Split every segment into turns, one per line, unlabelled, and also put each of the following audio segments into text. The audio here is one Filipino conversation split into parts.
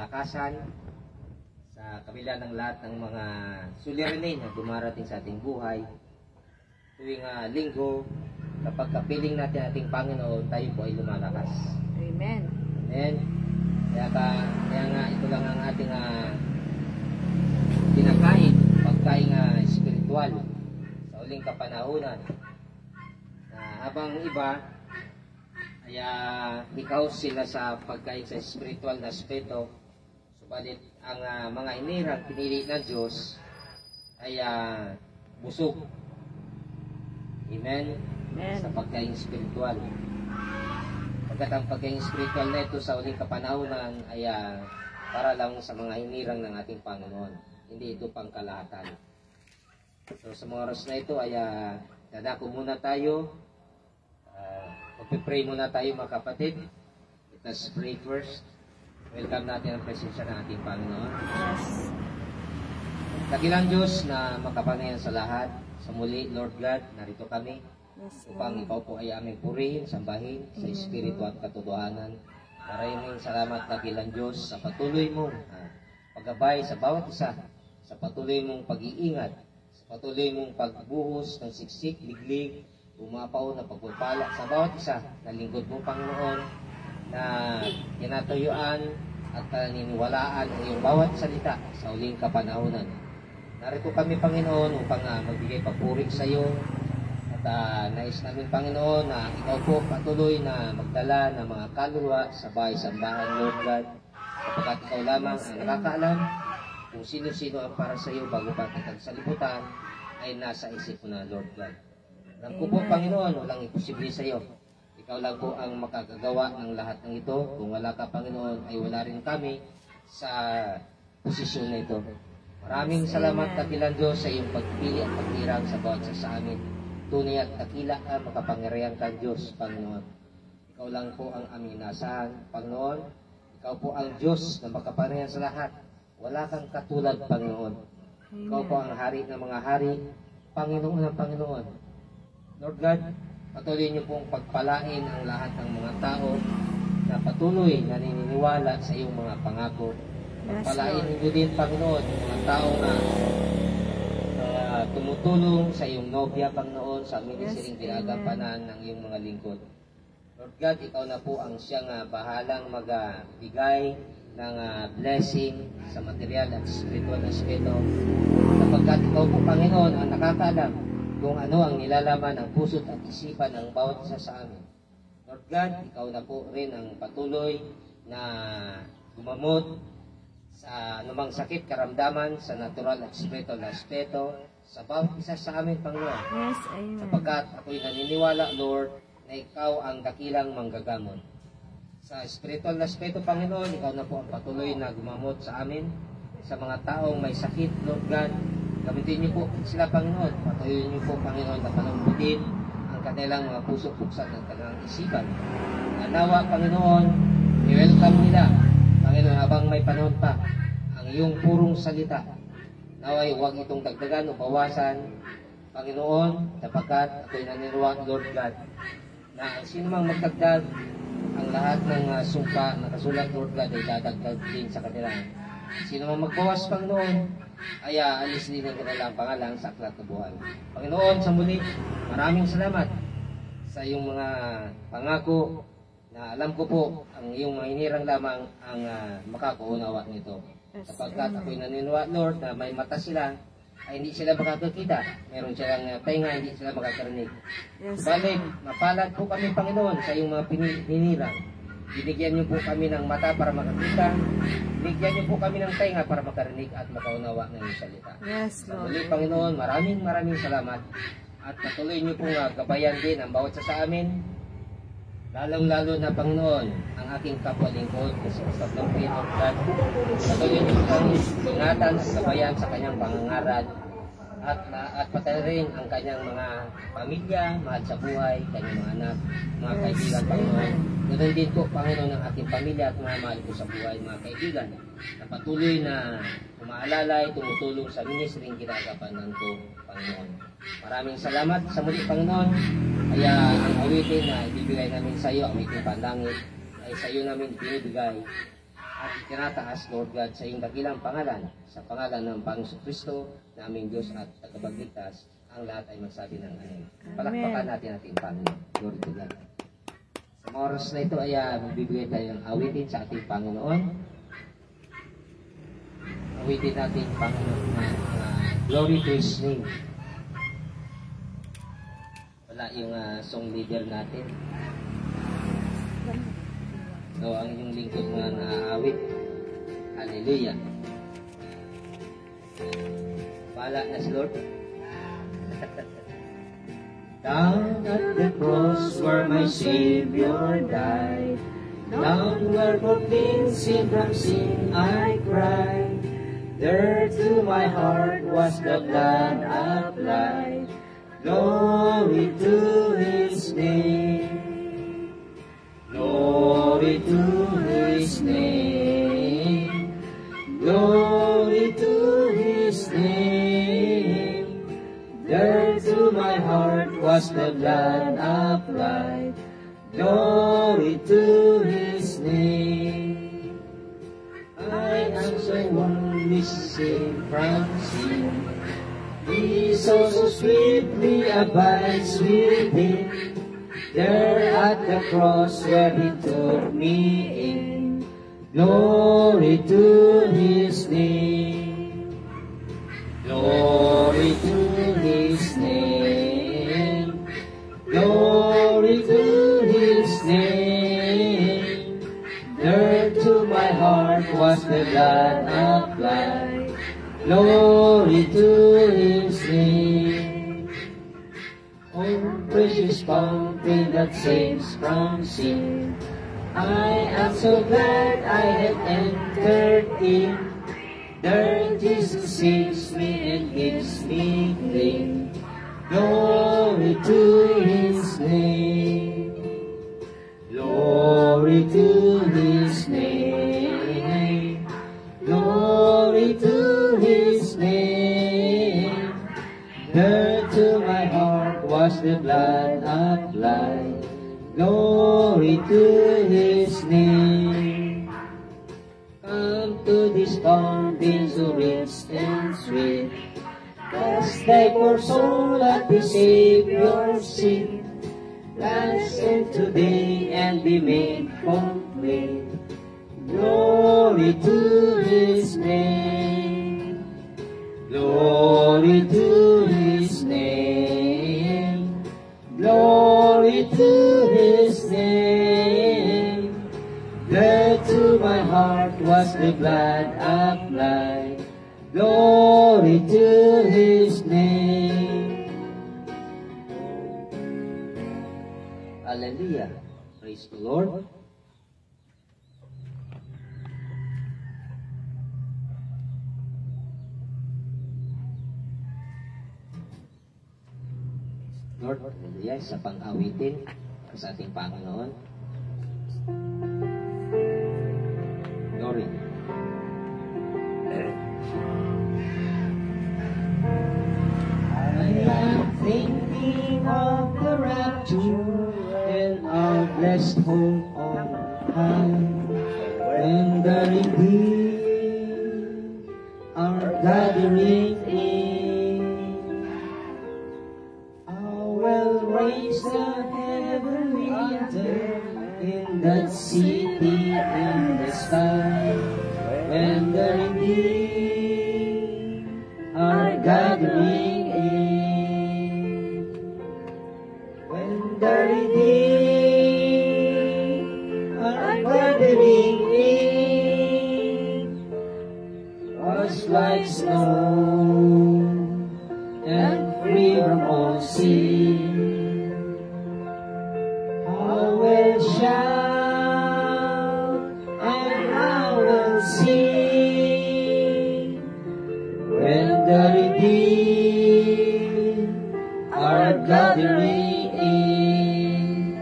Lakasan sa kabila ng lahat ng mga suliranin na dumarating sa ating buhay tuwing linggo, kapag kapiling natin ating Panginoon, tayo po ay lumalakas.
Amen.
Amen. Kaya nga ito lang ang ating kinakain, pagkain spiritual sa uling kapanahunan. Habang iba ay ikaw sila sa pagkain sa spiritual na aspeto, subalit ang mga inirang pinili ng Diyos ay busog. Amen.
Amen.
Sa pagkain spiritual. Pagkat ang pagkain spiritual na ito sa uling kapanahunan ay para lang sa mga inirang ng ating Panginoon. Hindi ito pangkalahatan. So sa mga oras na ito ay dadako muna tayo. Magpipray muna tayo mga kapatid. Let us pray first. Welcome natin ang presensya ng ating Panginoon.
Yes.
Dakilang Diyos na makapangyarihan sa lahat. Sa muli, Lord God, narito kami.
Yes,
Upang ikaw po ay aming purihin, sambahin sa Espiritu at katotohanan. Maraming salamat dakilang Diyos sa patuloy mong paggabay sa bawat isa. Sa patuloy mong pag-iingat. Sa patuloy mong pagbuhos ng siksik, liglig, umapaw na pagpapala sa bawat isa na lingkod mo, Panginoon, na kinatuyuan at naniniwalaan ang iyong bawat salita sa uling kapanahunan. Narito kami, Panginoon, upang magbigay papuri sa iyo at nais namin, Panginoon, na ikaw po patuloy na magdala ng mga kaluluwa sa bahay-sambahan, Lord God, sapagkat ikaw lamang ang nakakaalam kung sino-sino ang para sa iyo bago pa kitang salibutan ay nasa isip mo na, Lord God. Alam ko po, Panginoon, walang imposible sa iyo. Ikaw lang po ang makagagawa ng lahat ng ito. Kung wala ka, Panginoon, ay wala rin kami sa posisyon na ito. Maraming salamat, dakilang Diyos, sa iyong pagpili at paghirang sa bawat sa amin. Tunay at dakila ang makapangyarihan kang Diyos, Panginoon. Ikaw lang po ang aming inasahan, Panginoon. Ikaw po ang Diyos na makapangyarihan sa lahat. Wala kang katulad, Panginoon. Ikaw po ang hari ng mga hari, Panginoon ng Panginoon. Lord God, patuloy niyo pong pagpalain ang lahat ng mga tao na patuloy naniniwala sa iyong mga pangako. Pagpalain niyo din, Panginoon, yung mga tao na tumutulong sa iyong nobya, Panginoon, sa ministering pinagampanan ng iyong mga lingkod. Lord God, ikaw na po ang siyang bahalang magbigay ng blessing sa material at spiritual aspeto. Sapagkat ikaw po, Panginoon, ang nakakaalam kung ano ang nilalaman ng puso't at isipan ng bawat isa sa amin. Lord God, ikaw na po rin ang patuloy na gumamot sa anumang sakit, karamdaman, sa natural at spiritual na aspeto, sa bawat isa sa amin, Panginoon.
Yes, amen.
Sapagkat ako'y naniniwala, Lord, na ikaw ang dakilang manggagamot. Sa spiritual na aspeto, Panginoon, ikaw na po ang patuloy na gumamot sa amin, sa mga taong may sakit, Lord God. Gamitin niyo po sila, Panginoon. Patuloy niyo po, Panginoon, na palambutin ang kanilang mga puso, buksan ng kanilang isipan. Nawa, Panginoon, i-welcome nila, Panginoon, habang may panahon pa, ang iyong purong salita. Naway, huwag itong dagdagan o bawasan, Panginoon, sapagkat ako'y naniniwala, Lord God, na sino mang magdagdag, ang lahat ng sumpa na kasulat, Lord God, ay dadagdag din sa kanila. Sino mang magbawas, Panginoon, ay alis din ang kanilang pangalan sa aklat na buhay. Panginoon, sa muli, maraming salamat sa iyong mga pangako na alam ko po ang iyong mga inirang lamang ang makakaunawa nito. Sapagkat ako'y naniniwala, Lord, na may mata sila ay hindi sila makakakita. Meron silang tainga, hindi sila makakarinig. Balik, mapalad po kami, Panginoon, sa iyong mga pininirang. Binigyan niyo po kami ng mata para makakita. Binigyan niyo po kami ng tainga para makarinig at makaunawa ng iyong salita.
Yes,
Sa
Lord.
muli, Panginoon, maraming salamat. At patuloy niyo pong gabayan din ang bawat sa amin. Lalong-lalo na, Panginoon, ang aking kapwa-lingkod na si Pastor Lopez of God. Patuloy niyo pong ingatan at gabayan sa kanyang pangangaral at patayin ang kanyang mga pamilya, mahal sa buhay, kanyang mga anak, mga kaibigan, Panginoon. Ganoon din po, Panginoon, ang ating pamilya at mga mahal ko sa buhay, mga kaibigan, na patuloy na umaalalay, tumutulong sa ministering ginagampanan ko, Panginoon. Maraming salamat sa muli, Panginoon. Kaya ang awitin na ibibigay namin sa iyo, awitin panlangit, ay sa iyo namin binibigay. at itinataas, Lord God, sa iyong dakilang pangalan, sa pangalan ng Panginoong Kristo, na aming Diyos at tagapagligtas, ang lahat ay magsabi ng amen. Palakpakan natin ating Panginoon. Glory to God. Sa mga oras na ito ay magbibigay tayo ng awitin sa ating Panginoon. Awitin natin Panginoon na glory to His name. Wala yung song leader natin. So, ang inyong lingkod na naawit. Hallelujah. Bahala na si Lord. Down at the cross where my Savior died, down where for cleansing from sin I cried, there to my heart was the blood applied. Glory to His name. Glory to His name. Glory to His name. There to my heart was the blood applied. Glory to His name. I am so only saved from sin. He so sweetly abides within. There at the cross where He took me in. Glory to His name. Glory to His name. Glory to His name. There to my heart was the blood applied. Glory to His name. Oh, precious fountain that saves from sin, I am so glad I have entered in. There Jesus saves me and gives me clean. Glory to His name. Glory to His name. Glory to His name. There to my heart was the blood applied. Glory to His name. Come to this fountain so rich and sweet. Cast thy poor soul at the Savior's seat. Blessed today and be made complete. Glory to His name. Glory to His name. Glory to His name. There to my heart was the blood applied. Glory to His name. Hallelujah. Praise the Lord. Lord, hallelujah, sa pang-awitin sa ating Panginoon. Glory. I am thinking of the rapture and our blessed hope on high, when the redeemed are gathering in. Raise the heavenly anthem in that city in the sky, when the redeemed are gathering in. When the redeemed are gathering in, was like snow and free from all sin. Shout and I will sing when the redeemed are gathering in.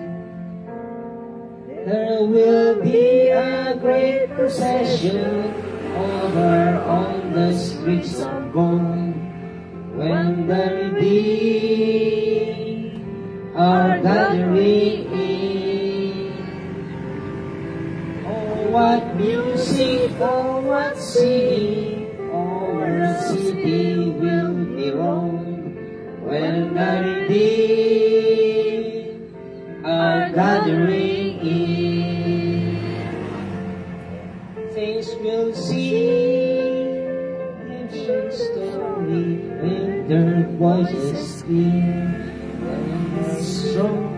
There will be a great procession over on the streets of gold when the redeemed are gathering in. What music see, over the city will be roamed, when the redeemed are gathering in. Saints will sing redemption story when their voices clear, when the strong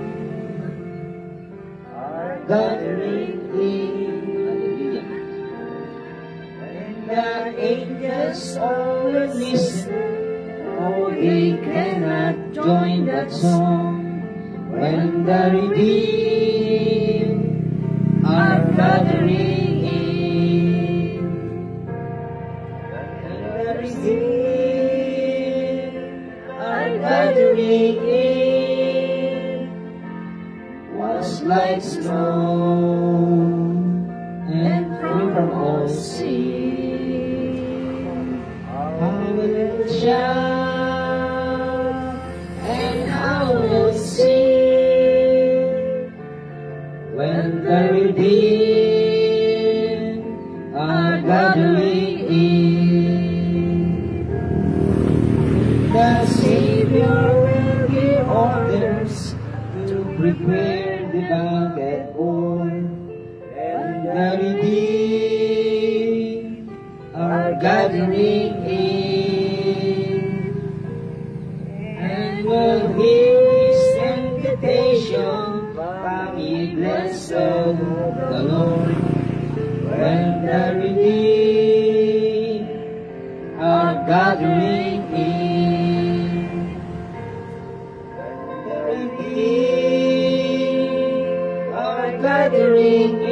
are gathering in. Hallelujah. When the angels always listen, oh, they cannot join that song. When the redeemed are gathering in. When the redeemed are gathering in. Was like snow and free from all sin. I will shout and I will sing when the redeemed are gathering in. The Savior will give orders to prepare the banquet hall, and the redeemed are gathering in. And will hear His invitation, "Come ye blessed of the Lord," when the redeemed are gathering in. When the redeemed are gathering in.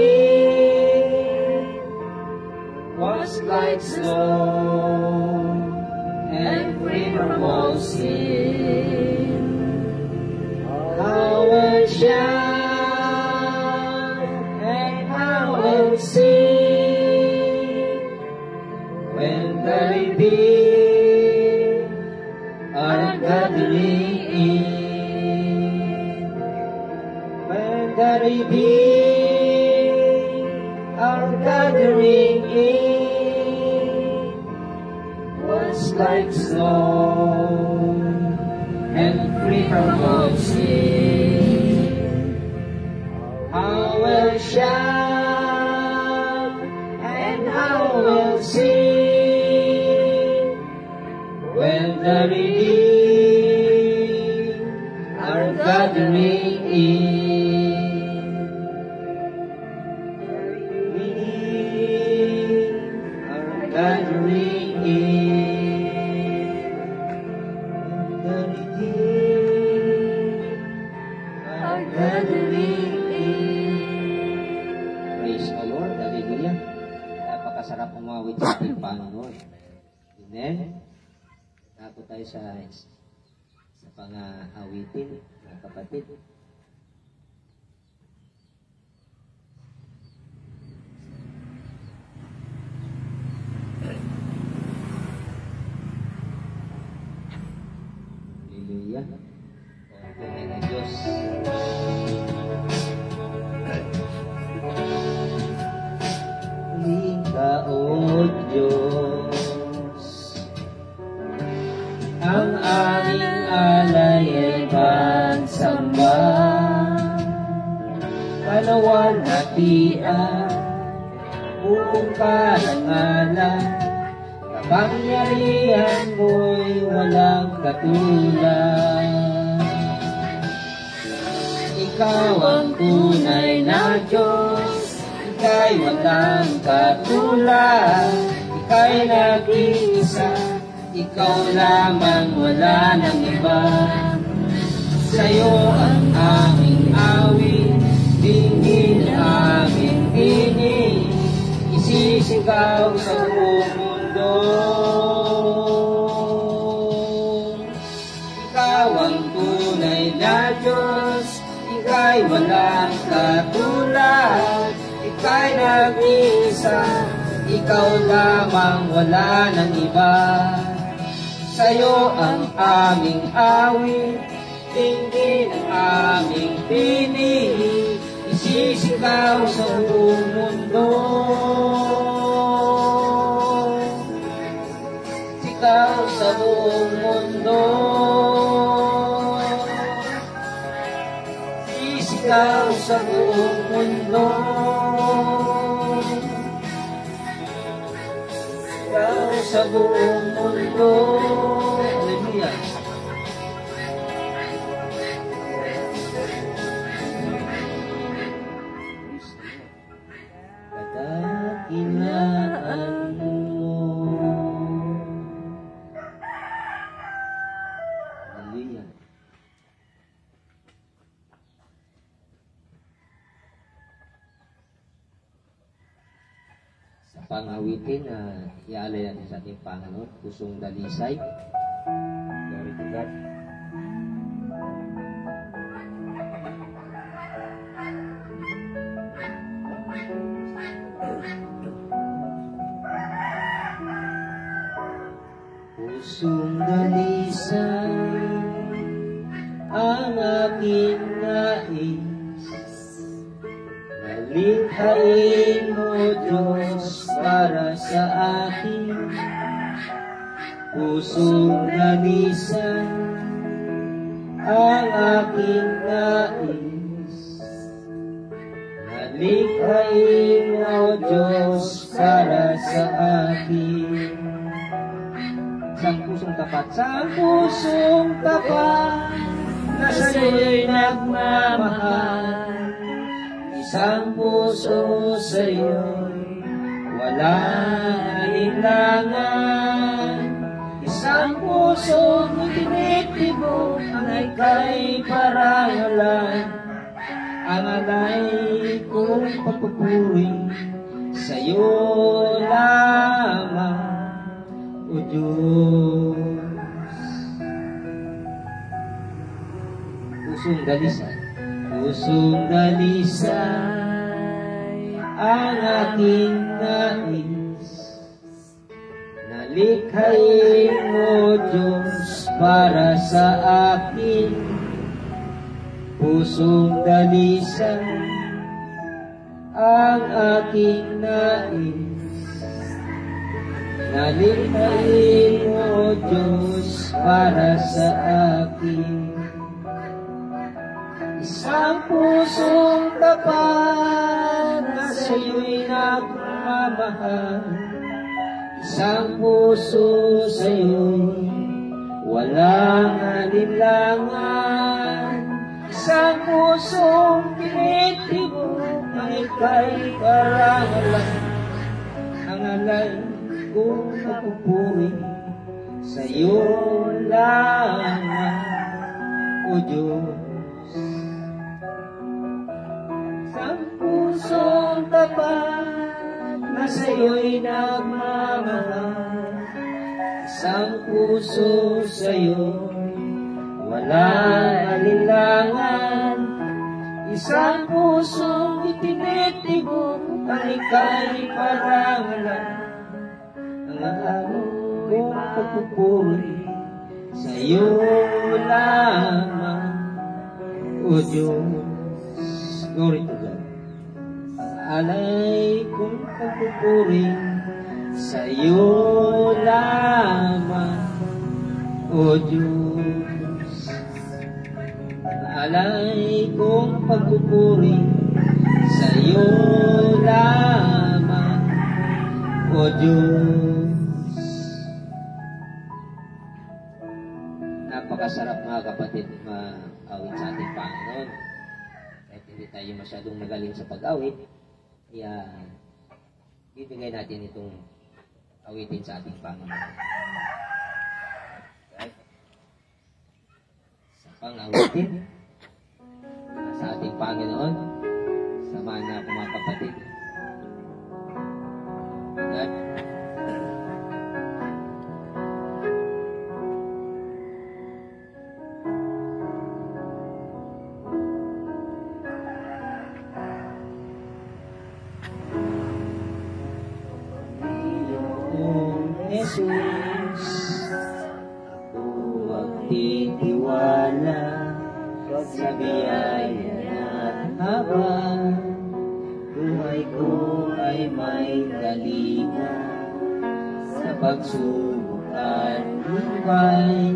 Was like snow and free from all sin. I will shout and I will sing when the redeemed are gathering in. When the redeemed are gathering in. Was like snow and free from all sin. I will shout and I will sing when the redeemed are gathering in. Redeemed are gathering in. The redeemed are gathering in. Praise the Lord. Hallelujah. Napakasarap umawit sa ating Panginoon. Amen. Tato tayo sa pang-awitin, mga kapatid. Hallelujah. O tunay na Diyos. Halika, O Diyos, ang aming alay ay pagsamba, panawanhatian, buong karangalan, kapangyarihan mo'y walang katulad. Ikaw ang tunay na Diyos, Ika'y walang katulad, Ika'y nag-iisa, Ikaw lamang, wala nang iba. Sa'yo ang aming awit, dinggin ang aming tinig, isisigaw sa buong mundo. Ikaw ang tunay na Diyos, Ika'y walang katulad, Ika'y nag-iisa, Ikaw lamang, wala nang iba. Sa'yo ang aming awit, dinggin ang aming tinig, isisigaw sa buong mundo. sa buong mundo. Isigaw sa buong mundo. Isigaw sa buong mundo. Hallelujah. Kadakilaan mo. Hallelujah. Sa pangawitin na iaalay natin sa ating Panginoon, Pusong Dalisay. Glory to God. Pusong dalisay ang aking nais, nalikhain mo Diyos para sa akin. Pusong dalisay ang aking nais, nalikhain mo Diyos para sa akin. Isang pusong tapat, sa pusong tapat na sa'yo'y nagmamahal. Isang puso sa'yo'y walang alinlangan. Isang pusong itinitibok ang ika'y parangalan. Ang alay kong pagpupuri sa'yo lamang, O Diyos. Pusong dalisay, pusong dalisay ang aking nais, nalikhain mo Diyos para sa akin. Pusong dalisay ang aking nais, nalikhain mo Diyos para sa akin. Isang pusong tapat na sa'yo'y nagmamahal. Isang puso sa'yo'y walang alinlangan. Isang pusong tinitibok ang ika'y parangalan. Ang alay kung napupuri sa'yo lamang, O Diyos. Isang pusong tapat na sa'yo'y nagmamahal. Isang puso sa'yo'y walang alinlangan. Isang pusong itinitibok ang ika'y parangalan. Ang araw kong pagpupuri sa'yo lamang, O Diyos. Glory to God. Ang alay kong pagpupuri sa'yo lamang, O Diyos. Ang alay kong pagpupuri sa'yo lamang, O Diyos. Napakasarap mga kapatid ma-awit sa ating Panginoon. Kahit hindi tayo masyadong magaling sa pag-awit, kaya bibigay natin itong awitin sa ating Panginoon. Right? Sa pang-awitin sa ating Panginoon, samahan niya ako mga kapatid. God. Jesus, huwag titiwala sa biyaya at habang buhay ko ay may kalinga sa pagsubok patnubay,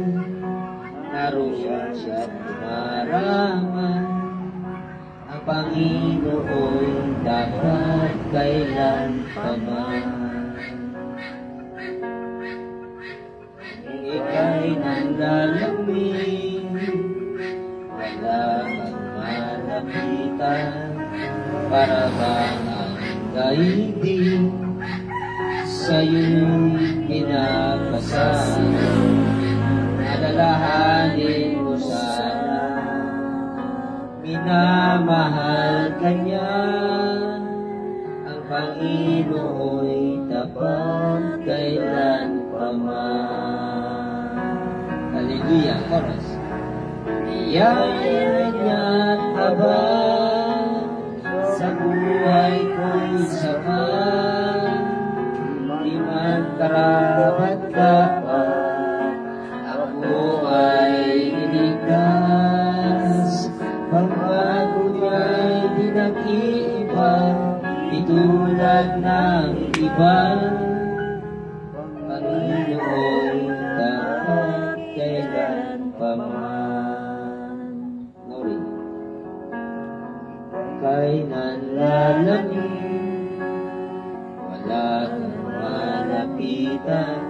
naroon siya't dumaraman. Ang Panginoo'y dapat kailan pa man. Kung ika'y nanlalamig, wala kang malapitan, para bang ang daigdig sa'yo'y pinagpasan. Alalahanin mo sana, minamahal ka niya. Ang Panginoo'y tapat kailan pa man. Hallelujah, chorus. Biyaya niya't habang sa buhay ko'y sapat, di man karapat dapat, ako ay niligtas. Pagbago niya'y di nag-iiba, di tulad ng iba. Panginoon, dapat kailan pa man. Glory. Kay nanlalamig, wala kang malapitan,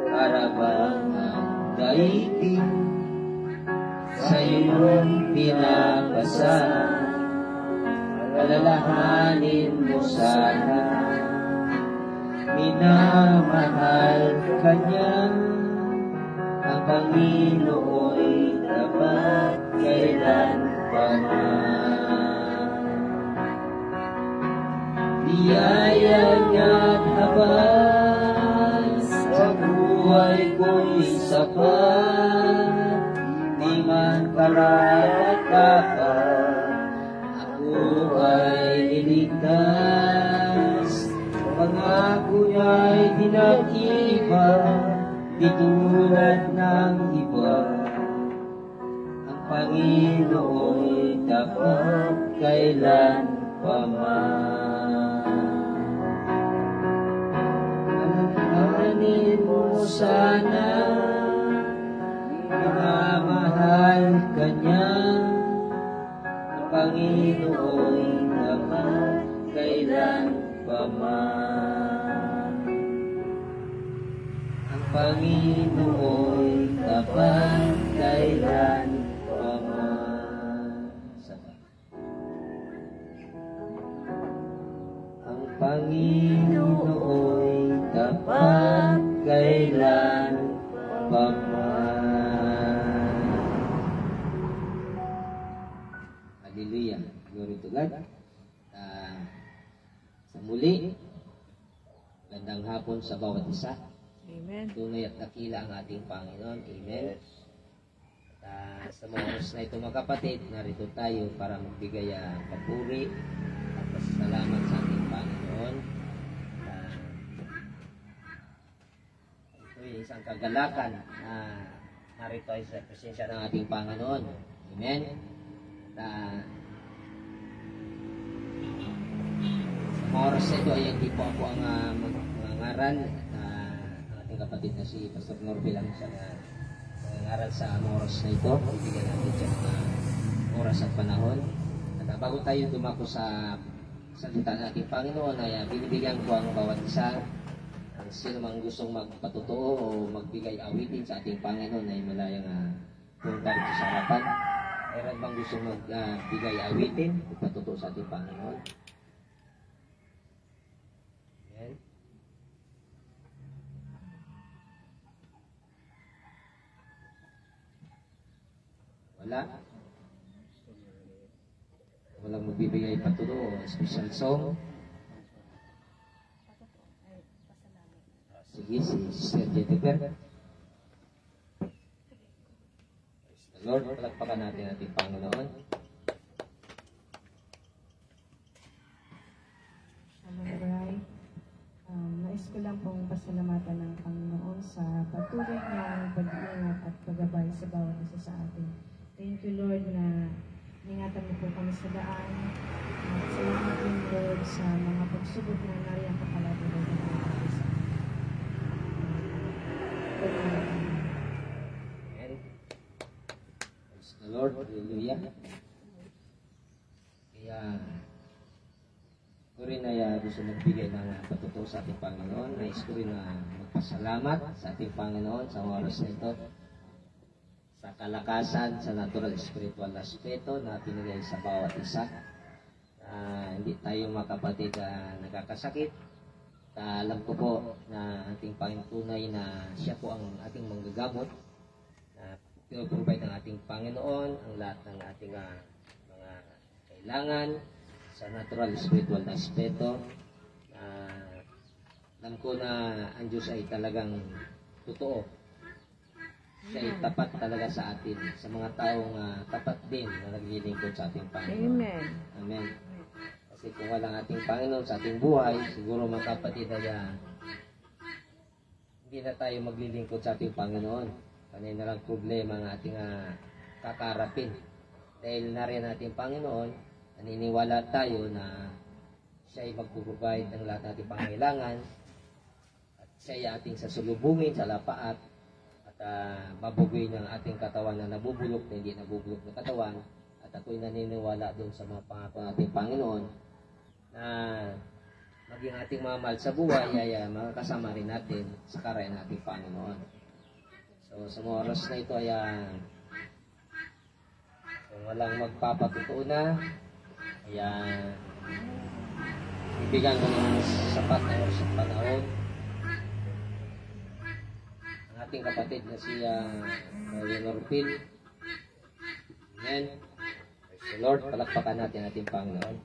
para bang ang daigdig sa'yo'y pinapasan. Alalahanin mo sana, minamahal ka niya. Ang Panginoo'y dapat kailan pa man. Biyaya niya't habang sa buhay ko'y sapat, di man karapat dapat, ako ay niligtas. Pangako niya'y di nag-iba, di tulad ng iba. Ang Panginoo'y dapat kailan pa man. Alalahanin mo sana, minamahal ka niya. Ang Panginoo'y dapat kailan pa man. Ang Panginoo'y dapat kailan pa man. Ang Panginoo'y dapat kailan pa man. Hallelujah. Glory to God. Sa muli, gandang hapon sa bawat isa.
Amen.
Tunay at dakila ang ating Panginoon. Amen. At sa mga oras na ito, mga kapatid, narito tayo para magbigay papuri at pasasalamat sa ating Panginoon. Ito ay isang kagalakan na narito ay sa presensya ng ating Panginoon. Amen. Sa mga oras na ito ay hindi po ako ang mangaral. Ating kapatid na si Pastor Norville ang isang nangaral sa oras na ito. Bibigyan natin siya ng oras at panahon. At bago tayo dumako sa salita ng ating Panginoon, ay binibigyan ko ang bawat isa. Sino mang gustong magpatotoo o magbigay awitin sa ating Panginoon ay malayang punta rito sa harapan. Meron bang gustong magbigay awitin o patotoo sa ating Panginoon? Amen. Wala. Walang magbibigay patotoo o special song. Sige, si Sister Jennifer. Lord, palagpakan natin ating Panginoon.
Bray, nais ko lang pong pasalamatan ng Panginoon sa patuloy niyang pag-iingat at paggabay sa bawat isa sa atin. Thank you, Lord, na ingatan mo po kami sa daan. At salamat din, Lord, sa mga pagsubok na nariyan kapalagi ng ating isa.
sa nagbigay ng patuto sa ating Panginoon. Nais ko rin na magpasalamat sa ating Panginoon sa oras na ito, sa kalakasan, sa natural spiritual na aspeto na pinigay sa bawat isa. Hindi tayo mga kapatid nagkakasakit. Alam ko po na ating Panginoon tunay na siya po ang ating manggagamot. Pinoprovide ng ating Panginoon ang lahat ng ating mga kailangan sa natural spiritual na aspeto. Alam ko na ang Diyos ay talagang totoo. Siya ay tapat talaga sa atin, sa mga taong tapat din na naglilingkod sa ating Panginoon.
Amen.
Amen. Kasi kung walang ating Panginoon sa ating buhay, siguro mga kapatid ay hindi na tayo maglilingkod sa ating Panginoon. Panay na lang problema ang ating kakarapin. Dahil na rin ating Panginoon, naniniwala tayo na siya ay mag-provide ng lahat ng ating pangailangan at siya ay ating sasulubungin sa lapaat at mabuguin ang ating katawan na nabubulok na hindi nabubulok na katawan. At ako'y naniniwala doon sa mga pangako ng ating Panginoon na maging ating mga mahal sa buhay ay makakasama rin natin sa karayan ng ating Panginoon. So sa mga oras na ito ay kung walang magpapatutuo na ay ibigyan ko ng sapat na oras at panahon ang ating kapatid na si Leonor Phil. Amen. Praise the Lord. Palakpakan natin ating Panginoon.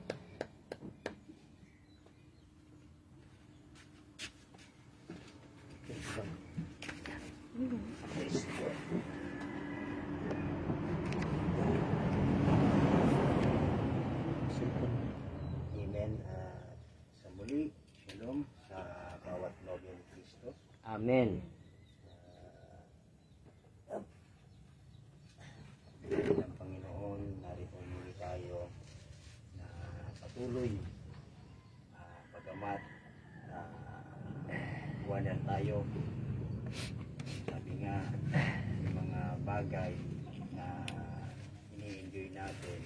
Amen. Sa muli, shalom sa bawat nobya ni Kristo.
Amen.
Bilang Panginoon, narito muli tayo na patuloy bagamat buwanan tayo. Sabi nga, yung mga bagay na ini-enjoy natin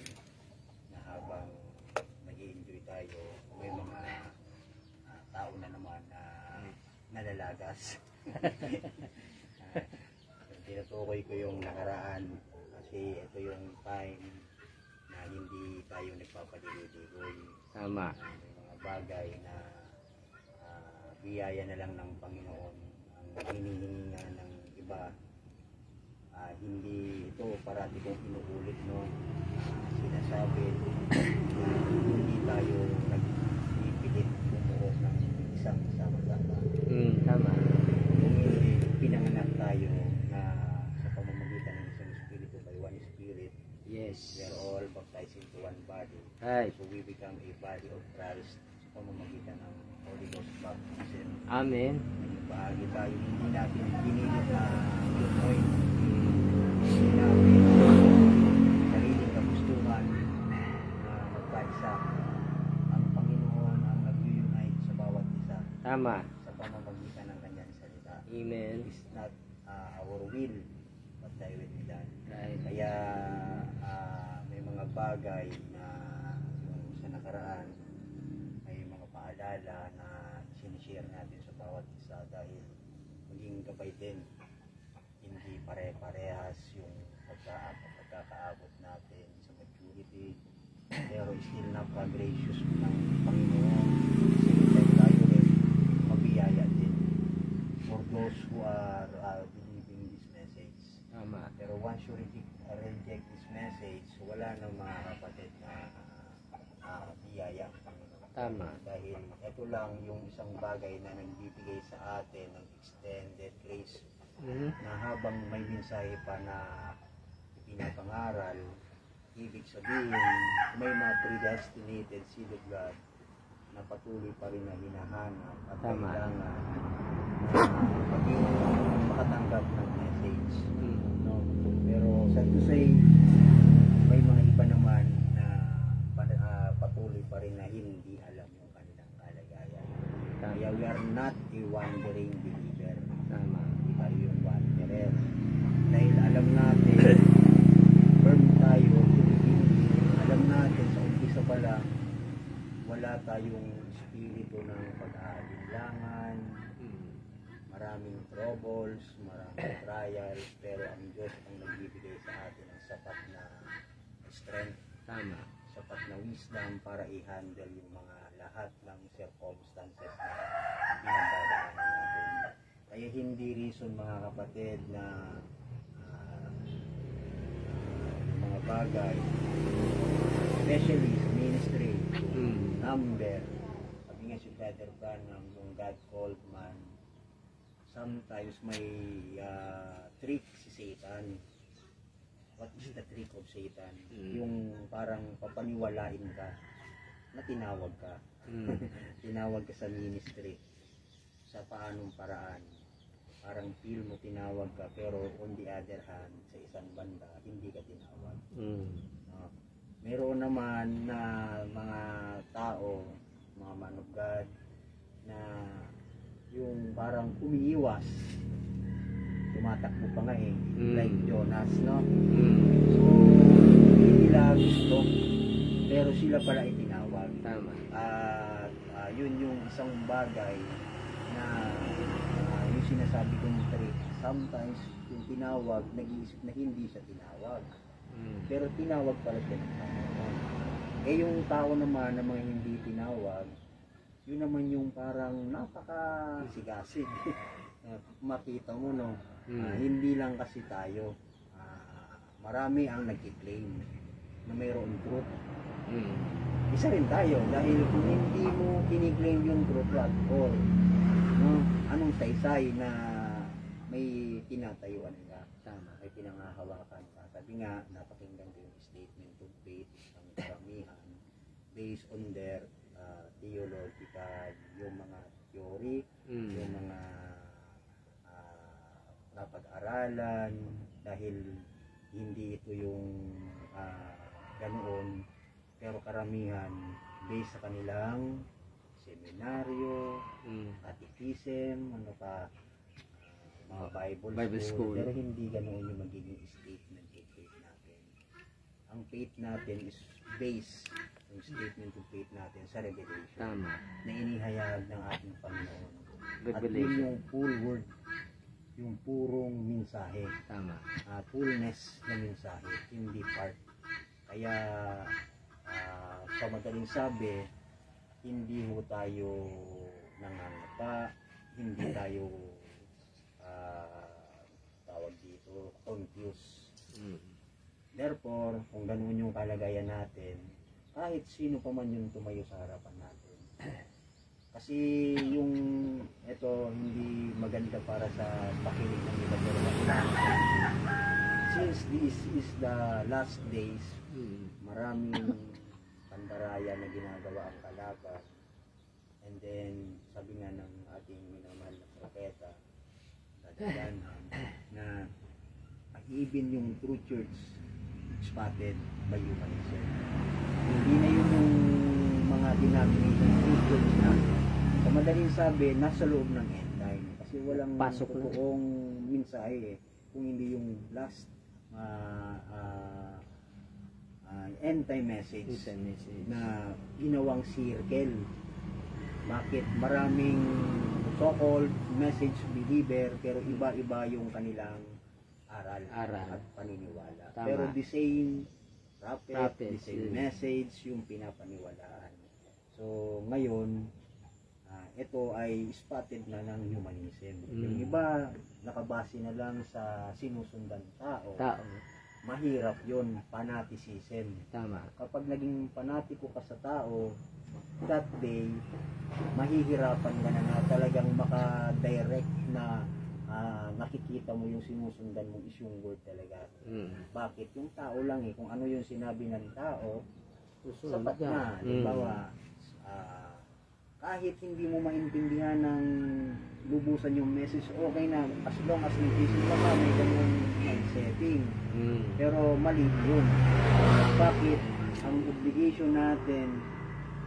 na habang nag-i-enjoy tayo, may mga tao na naman na nalalagas. Tinutukoy ko yung nakaraan kasi ito yung time na hindi tayo nagpapadiligoy.
Tama.
May mga bagay na biyaya na lang ng Panginoon ang hinihingi ng iba. Hindi ito parati kong inuulit, no? Sinasabi na hindi tayo nagpipilit bumuo ng isang sama-sama.
Tama.
Kung hindi pinanganak tayo na sa pamamagitan ng isang Espiritu by one Spirit,
Yes.
we are all baptized into one body.
Right.
So we become a body of Christ sa pamamagitan ng Holy Ghost baptism.
Amen.
Naging bahagi tayo, hindi natin pinilit na lumoy. Hindi natin sariling kagustuhan na magkaisa. Ang Panginoon ang nag-unite sa bawat isa
Tama.
sa pamamagitan ng kanyang salita.
Amen.
It is not our will, but thy will be done.
Right.
Kaya may mga bagay na yung sa nakaraan, may mga paalala na sinishare natin sa bawat isa dahil maging gabay din. Hindi pare-parehas yung pagkakaabot natin sa maturity, pero still napaka-gracious ng Panginoon. Same tayo rin mabiyaya din for those who are believing this message.
Tama.
Pero once you reject this message, wala nang mga kapatid na biyaya ang Panginoon.
Tama.
Dahil ito lang yung isang bagay na nagbibigay sa atin ng extended grace na habang may mensahe pa na pinapangaral, ibig sabihin may mga predestinated seed of God na patuloy pa rin na hinahanap at
Tama.
kailangan na maging makatanggap ng message. No? Pero sad to say, may mga iba naman na patuloy pa rin na hindi alam yung kanilang kalagayan. Kaya we are not a wandering believer.
Tama.
Hindi tayo yung wanderer. Dahil alam natin, firm tayo, alam natin sa umpisa pa lang, wala tayong spirito troubles, maraming trials, pero ang Diyos ang nagbibigay sa atin ng sapat na strength,
Tama.
sapat na wisdom para i-handle yung mga lahat ng circumstances na pinagdadaanan natin. Kaya hindi reason mga kapatid na mga bagay, especially sa ministry, number, sabi nga si Brother Branham, yung God called man, sometimes may trick si Satan. What is the trick of Satan? Yung parang papaniwalain ka na tinawag ka. Tinawag ka sa ministry sa paanong paraan. Parang feel mo tinawag ka, pero on the other hand, sa isang banda, hindi ka tinawag. Meron naman na mga tao, mga man of God, na yung parang umiiwas, tumatakbo pa nga eh, like Jonas, no? So, hindi nila gusto, pero sila pala itinawag.
Tama.
At yun yung isang bagay na yung sinasabi kong trick, sometimes yung tinawag, nag-iisip na hindi siya tinawag. Pero tinawag pala siya ng Panginoon. Eh yung tao naman na mga hindi tinawag, yun naman yung parang napaka-sigasig. Makita mo, no? Hindi lang kasi tayo. Marami ang nag-claim na mayroong truth. Isa rin tayo dahil kung hindi mo kiniklaim yung truth at all, no? Anong saysay na may tinatayuan ka? Tama. May pinangahawakan ka. Sabi nga, napakinggan ko yung statement of faith ng karamihan based on their theological, yung mga theory, yung mga napag-aralan, dahil hindi ito yung ganoon, pero karamihan based sa kanilang seminaryo, catechism, ano pa, mga Bible school, pero hindi ganoon yung magiging statement of faith natin. Ang faith natin is based, yung statement of faith natin sa revelation.
Tama.
Na inihayag ng ating Panginoon. At
Revelation.
yun yung full word, yung purong mensahe.
Tama.
Fullness na mensahe, hindi part. Kaya sa madaling sabi, hindi ho tayo nangangapa, hindi tayo tawag dito, confused. Therefore, kung ganun yung kalagayan natin, kahit sino pa man yung tumayo sa harapan natin. Kasi yung ito hindi maganda para sa pakinig ng iba, pero since this is the last days, maraming pandaraya na ginagawa ang kalaban. And then, sabi nga ng ating minamahal na propeta, na even yung true church spotted by humanism. Hindi na yun yung mga denomination true church na sa madaling sabi, nasa loob ng end time. Kasi walang
Pasok na.
totoong mensahe kung hindi yung last end time message na ginawang circle. Bakit? Maraming so-called message believer, pero iba-iba yung kanilang aral. At paniniwala.
Tama.
Pero the same prophet, the
Prophets,
same message yung pinapaniwalaan. So ngayon, ito ay spotted na ng humanism. Yung iba nakabase na lang sa sinusundan tao. Mahirap yun, fanaticism.
Tama.
Kapag naging fanatiko ka sa tao, that day, mahihirapan ka na talagang maka-direct na nakikita mo yung sinusundan mong is yung word talaga. Bakit? Yung tao lang eh, kung ano yung sinabi ng tao, sapat na. Halimbawa, kahit hindi mo maintindihan ng lubusan yung message, okay na, as long as nag-isip ka may ganun setting. Pero mali yun. Bakit? Ang obligation natin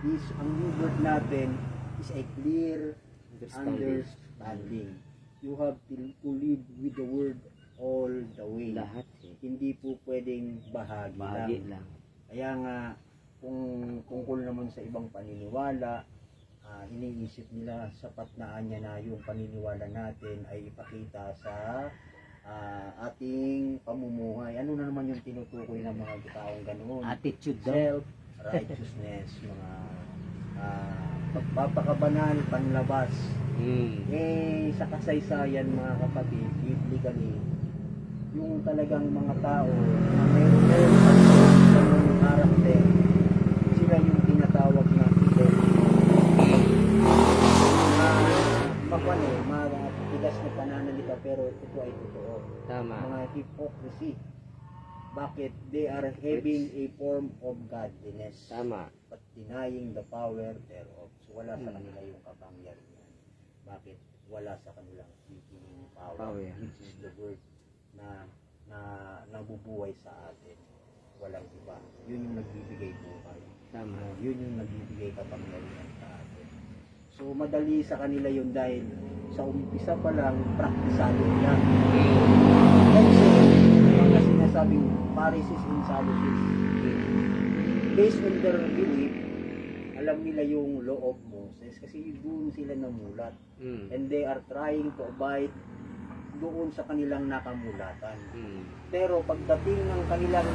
is, ang new word natin is a clear understanding. You have to live with the word all the way.
Lahat
Hindi po pwedeng bahagi lang. Kaya nga, kung tungkol naman sa ibang paniniwala, iniisip nila sapat na anya na yung paniniwala natin ay ipakita sa ating pamumuhay. Ano na naman yung tinutukoy ng mga taong ganoon?
Attitude daw.
Self-righteousness, mga pagpapakabanal, panlabas. Sa kasaysayan mga kapatid, biblically, yung talagang mga tao na meron ng karakter, sila yung tinatawag na matigas na pananalita pero ito ay totoo.
Tama.
Mga hypocrisy. Bakit? They are having a form of godliness.
Tama.
But denying the power thereof. So wala sa kanila yung kapangyarihan. Bakit? Wala sa kanilang speaking power. Which is the word na nabubuhay sa atin. Walang iba. Yun yung nagbibigay buhay.
Tama.
Yun yung nagbibigay kapangyarihan sa atin. So madali sa kanila yun dahil sa umpisa pa lang praktisado yan. Mga sinasabing Pharisees and Sadducees, based on their belief, alam nila yung law of Moses kasi doon sila namulat. And they are trying to abide doon sa kanilang nakamulatan. Pero pagdating ng kanilang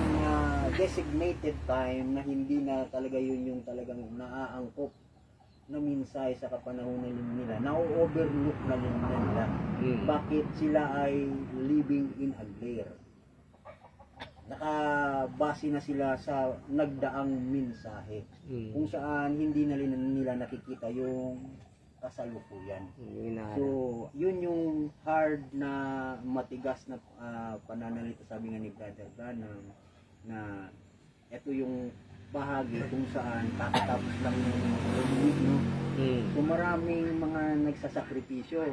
designated time na hindi na talaga yun yung talagang naaangkop na minsay sa kapanahunan nila, na-overlook na nila. Bakit sila ay living in a glare? Nakabase na sila sa nagdaang mensahe kung saan hindi na nila nakikita yung kasalukuyan. So, yun yung hard na matigas na pananalita, sabi nga ni Brother Branham, na ito yung bahagi kung saan kakatapos lang yung week, no? So, maraming mga nagsasakripisyo.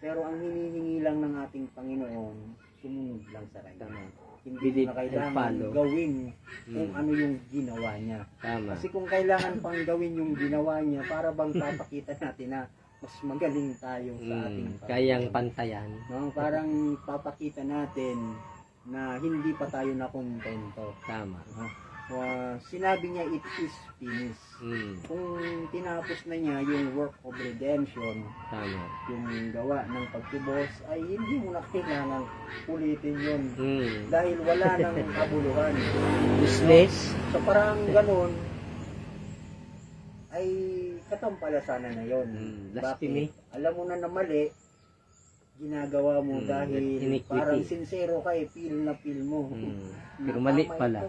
Pero ang hinihingi lang ng ating Panginoon, sumunod lang sa Kanya. Hindi na kailangan gawin kung ano yung ginawa niya.
Tama.
Kasi kung kailangan pang gawin yung ginawa niya, para bang papakita natin na mas magaling tayo sa ating
kayang pantayan.
No? Parang papakita natin na hindi pa tayo nakontento.
Tama.
Sinabi niya it is finished. Kung tinapos na niya yung work of redemption,
tama,
yung gawa ng pagtubos, ay hindi mo na kailangan ulitin yun. Dahil wala nang kabuluhan.
Useless.
So parang ganun, ay katampalasanan na yun.
Blasphemy.
Alam mo na mali, ginagawa mo dahil
iniquity.
Parang sincero ka feel na feel mo.
Pero mali pala.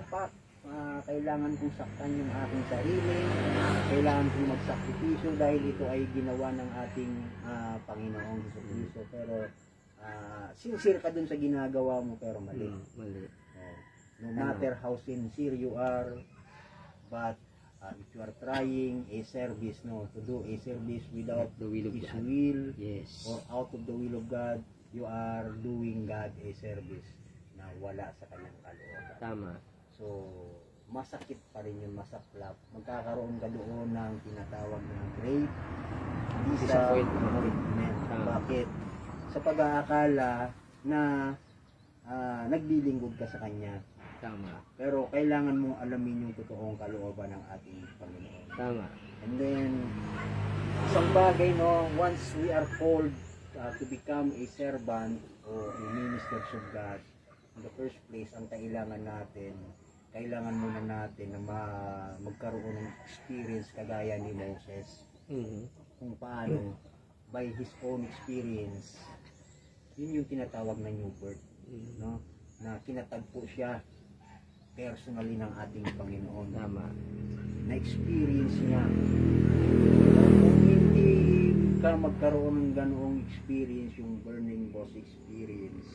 Kailangan kong saktan yung aking sarili, kailangan kong magsakripisyo dahil ito ay ginawa ng ating Panginoong Jesucristo. Pero sincere ka dun sa ginagawa mo, pero mali. No matter how sincere you are, but if you are trying a service, to do a service without
the will of
His
God,
will,
yes,
or out of the will of God, you are doing God a service na wala sa kanyang kalooban.
Tama.
So, masakit pa rin yung masaklap. Magkakaroon ka doon ng tinatawag na great disappointment. Bakit? Sa pag-aakala na naglilingkod ka sa Kanya.
Tama.
Pero kailangan mong alamin yung totoong kalooban ng ating Panginoon.
Tama.
And then, isang bagay, once we are called to become a servant or a minister of God, in the first place, ang kailangan muna natin na magkaroon ng experience kagaya ni Moses. Kung paano, by his own experience, yun yung tinatawag na new birth. Na kinatagpo siya personally ng ating Panginoon.
Tama.
Na-experience niya. Kung hindi ka magkaroon ng ganoong experience, yung burning bush experience,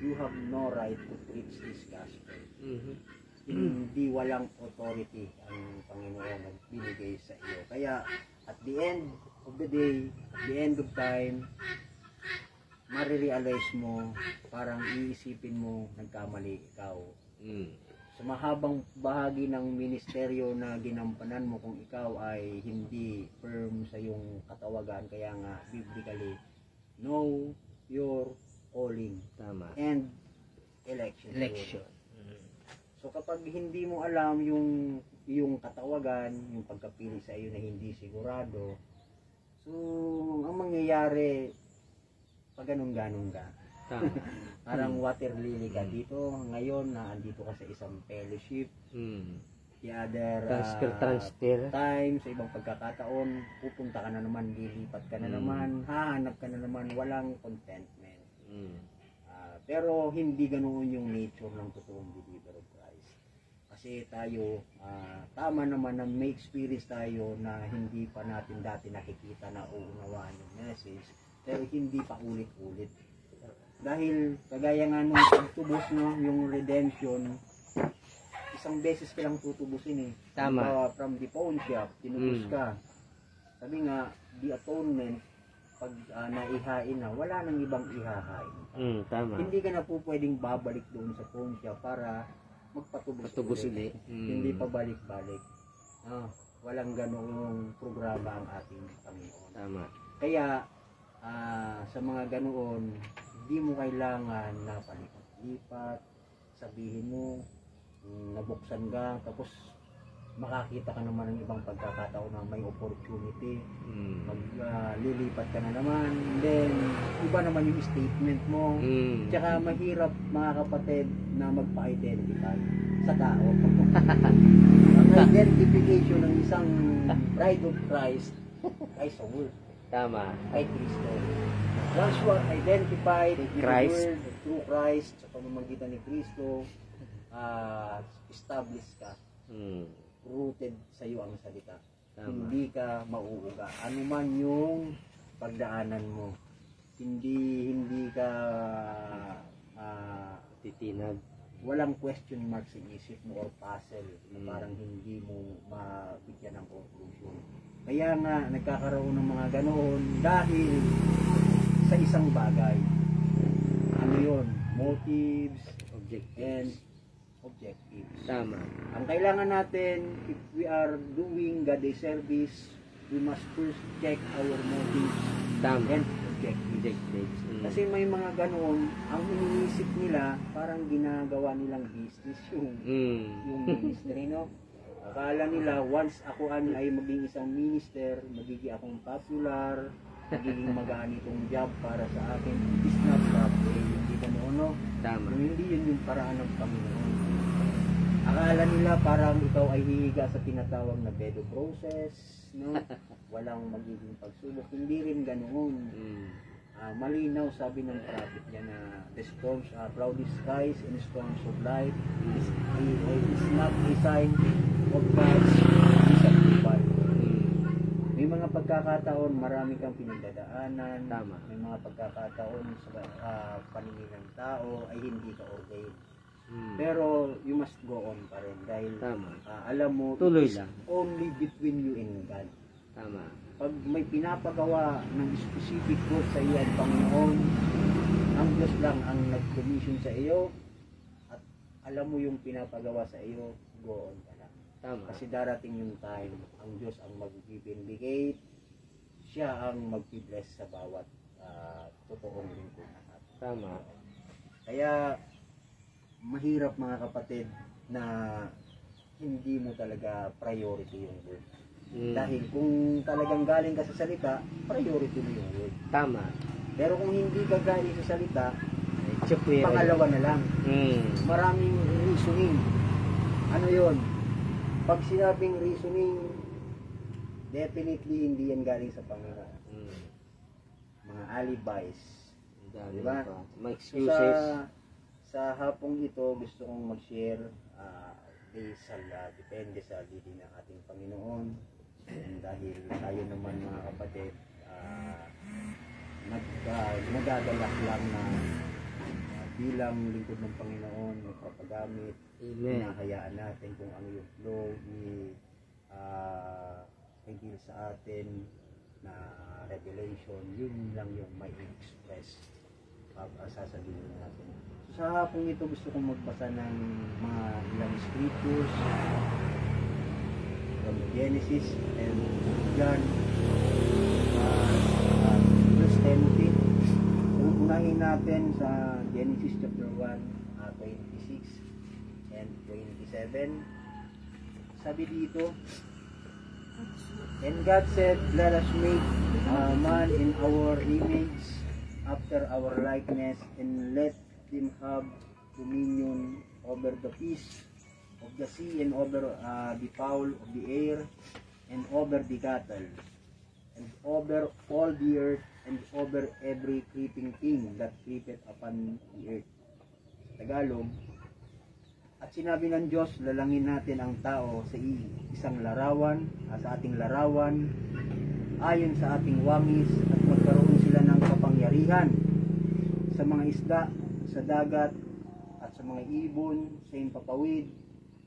you have no right to preach this gospel. Hindi walang authority ang Panginoon na binigay sa iyo. Kaya at the end of the day, at the end of time, marirealize mo, parang iisipin mo, nagkamali ikaw. Sa mahabang bahagi ng ministeryo na ginampanan mo, kung ikaw ay hindi firm sa iyong katawagan, kaya nga biblically, know your calling.
Tama.
And election.
Election.
So So kapag hindi mo alam yung iyong katawagan, yung pagkapili sa iyo na hindi sigurado, so ang mangyayari, pag ganun-ganun ka.
Tama.
Parang water lily ka dito, ngayon na andito ka sa isang fellowship, the other
Transfer.
time, sa ibang pagkakataon, pupunta ka na naman, lilipat ka na naman, hahanap ka na naman, walang contentment. Pero hindi ganoon yung nature ng totoong believer of Christ. Kasi tayo, tama naman na may experience tayo na hindi pa natin dati nakikita na uunawaan yung message, pero hindi pa ulit-ulit. Dahil kagaya nga nung pagtubos, no, yung redemption, isang beses ka lang tutubusin eh.
Tama.
From the pawn shop, tinubos ka. Sabi nga, the atonement, pag naihain na, wala nang ibang ihahain.
Tama.
Hindi ka na po pwedeng babalik doon sa pawn shop para magpatubos ulit. Hindi pa balik-balik. Walang ganoong programa ang ating Panginoon.
Tama.
Kaya, sa mga ganoon, hindi mo kailangan na palipat-lipat, sabihin mo, nabuksan ka, tapos makakita ka naman ng ibang pagkakataon na may opportunity, maglilipat ka na naman, then iba naman yung statement mo. Tsaka mahirap, mga kapatid, na magpa-identify sa tao. Ang identification ng isang bride of Christ ay soul.
Tama.
Kay Kristo. Once you are identified with
Christ,
the word through Christ, sa pamamagitan ni Kristo, established ka. Rooted sa iyo ang salita.
Tama.
Hindi ka mauuga. Ano man yung pagdaanan mo. Hindi ka
titinag.
walang question mark sa isip mo or puzzle na parang hindi mo mabigyan ng conclusion. Kaya nga nagkakaroon ng mga ganoon dahil sa isang bagay. Ano yun? Motives, and objectives.
Tama.
Ang kailangan natin, if we are doing God a service, we must first check our motives
Tama.
and objectives. Kasi may mga ganoon, ang iniisip nila, parang ginagawa nilang business yung ministry, no? Akala nila, once ako ay maging isang minister, magiging akong popular, magiging magaan itong job para sa akin. It is not that way. Hindi ganoon, no?
Tama.
Hindi yun yung paraan ng Panginoon. Akala nila parang ikaw ay hihiga sa tinatawag na pedo process, no? Walang magiging pagsubok. Hindi rin ganoon. Malinaw sabi ng prophet niya na the storms, cloudy skies and storms of life is not a sign of God's disapproval. May mga pagkakataon marami kang pinagdadaanan.
Tama.
May mga pagkakataon sa paningin ng tao ay hindi ka ordained. Pero you must go on pa rin dahil alam mo,
tuloy
it is
lang.
only between you and God.
Tama.
Pag may pinapagawa ng specific work sa iyo ang Panginoon, ang Diyos lang ang nag-commission sa iyo at alam mo yung pinapagawa sa iyo, go on ka lang.
Tama.
Kasi darating yung time, ang Diyos ang mag-vindicate, siya ang mag-bless sa bawat totoong lingkod.
Tama.
Kaya mahirap mga kapatid na hindi mo talaga priority yung word. Dahil kung talagang galing ka sa salita, priority mo yung word.
Tama.
Pero kung hindi ka galing sa salita,
Chupwera.
pangalawa na lang. Maraming reasoning. Ano yon? Pag sinabing reasoning, definitely hindi yan galing sa Panginoon. Mga alibis. Diba?
Mga excuses.
Sa hapong ito, gusto kong mag-share depende sa leading ng ating Panginoon. Dahil tayo naman mga kapatid, nagagalak lang na bilang lingkod ng Panginoon, magpapagamit, hinahayaan natin kung ano yung flow higil sa atin na revelation, yun lang yung may express sasabihin natin. So, sa hapong ito gusto kong magbasa ng mga ilang scriptures from Genesis and John, First Timothy. Unahin natin sa Genesis chapter 1, 26 and 27. Sabi dito, and God said, let us make man in our image, after our likeness, and let them have dominion over the fish of the sea, and over the fowl of the air, and over the cattle, and over all the earth, and over every creeping thing that creepeth upon the earth. Tagalog, at sinabi ng Diyos, lalangin natin ang tao sa isang larawan, sa ating larawan, ayon sa ating wangis, at magkaroon sila ng kapangyarihan sa mga isda, sa dagat, at sa mga ibon, sa himpapawid,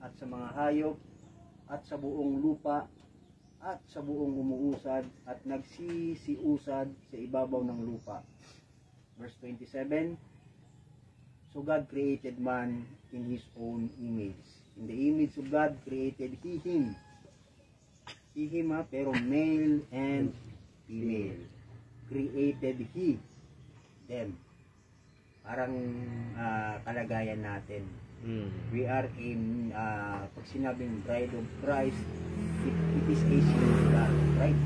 at sa mga hayop, at sa buong lupa, at sa buong umuusad, at nagsisiusad sa ibabaw ng lupa. Verse 27, so God created man in His own image. In the image of God created He him. He him, pero male and female. Created He them. Parang kalagayan natin. We are in, pag sinabing bride of Christ, it is a singular, right?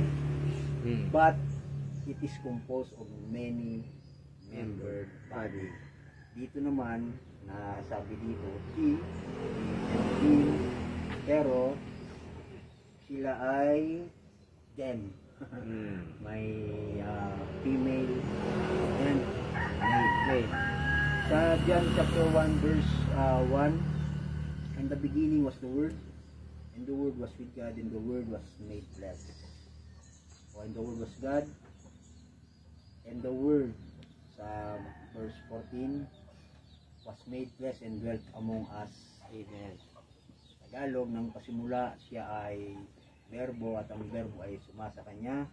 But it is composed of many membered body. Dito naman, sabi dito, he and him, pero sila ay them. May female and male. Sa John chapter 1 verse 1, in the beginning was the Word, and the Word was with God, and the Word was made flesh. And the Word was God, and the Word, sa verse 14, was made flesh and dwelt among us. Amen. Tagalog, ng pasimula, siya ay berbo, at ang berbo ay sumasa kanya,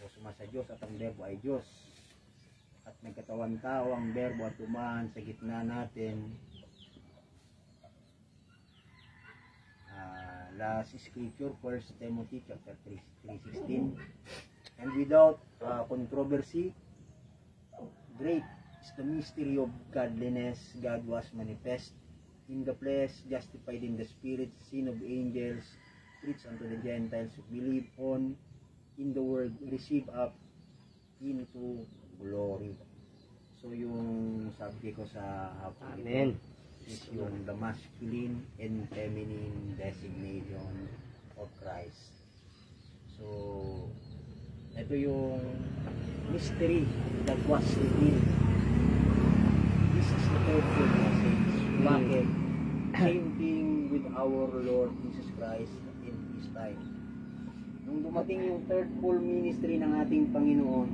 o sumasa Diyos, at ang berbo ay Diyos. At nagkatawan tao ang berbo at tumahan sa gitna natin. Last scripture, 1 Timothy chapter 3:16. And without controversy, great is the mystery of godliness. God was manifest in the flesh, justified in the spirit, seen of angels, preached unto the Gentiles, believe on in the word, receive up into glory. So yung subject ko sa hapon ito is yung the masculine and feminine designation of Christ. So ito yung mystery that was revealed. This is the third full message. Bakit? Same thing with our Lord Jesus Christ in His time. Nung dumating yung third full ministry ng ating Panginoon,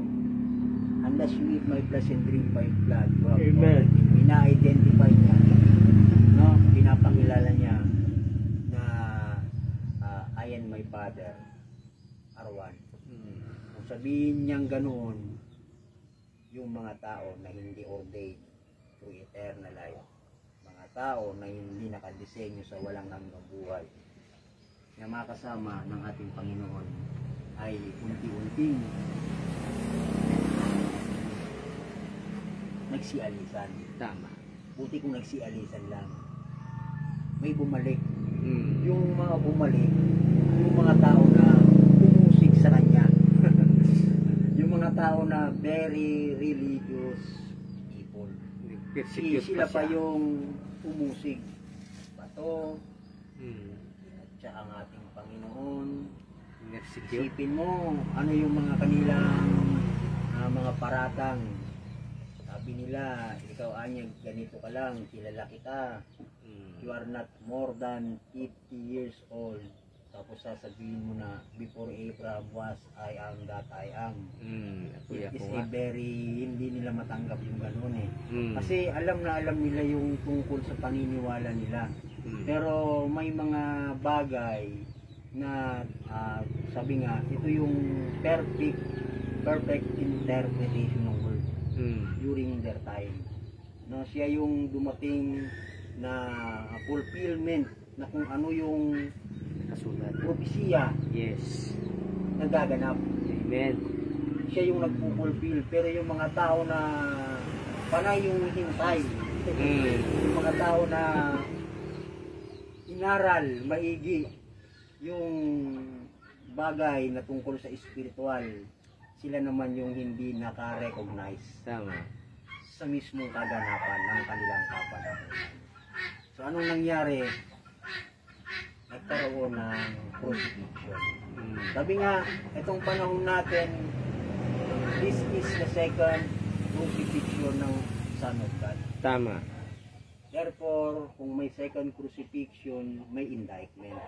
unless you eat my flesh and drink my blood, amen. Ina-identify niya, no? Pinapakilala niya na I and my Father are one. Kung sabihin niyang ganoon, yung mga tao na hindi ordained to eternal life, mga tao na hindi nakadesenyo sa walang hanggang buhay, na makasama ng ating Panginoon, ay unti-unting nagsialisan.
Tama.
Buti kung nagsialisan lang, may bumalik. Yung mga bumalik, yung mga tao na umusig sa kanya. Yung mga tao na very religious people. Sila pa yung umusig. Bato, inatsa ang ating Panginoon. Isipin mo, ano yung mga kanilang mga paratang. Sabi nila, ikaw anyag, ganito ka lang, kilala kita. You are not more than 50 years old. Tapos sasabihin mo na, before Abraham was, I am that I am. It is a very, hindi nila matanggap yung gano'n eh. Kasi alam na alam nila yung tungkol sa paniniwala nila. Pero may mga bagay na sabi nga, ito yung perfect interpretation ng word during their time. No, siya yung dumating na fulfillment na kung ano yung
Kasunod.
propesya nagaganap.
Amen.
Siya yung nagpupulfill, pero yung mga tao na panay yung hintay, yung mga tao na inaral maigi yung bagay na tungkol sa spiritual, sila naman yung hindi naka-recognize
Tama.
sa mismong kaganapan ng kanilang kapanahonan. So anong nangyari? Nagkaroon ng crucifixion. Sabi nga, itong panahon natin, this is the second crucifixion ng Son of God.
Tama.
Therefore, kung may second crucifixion, may indictment.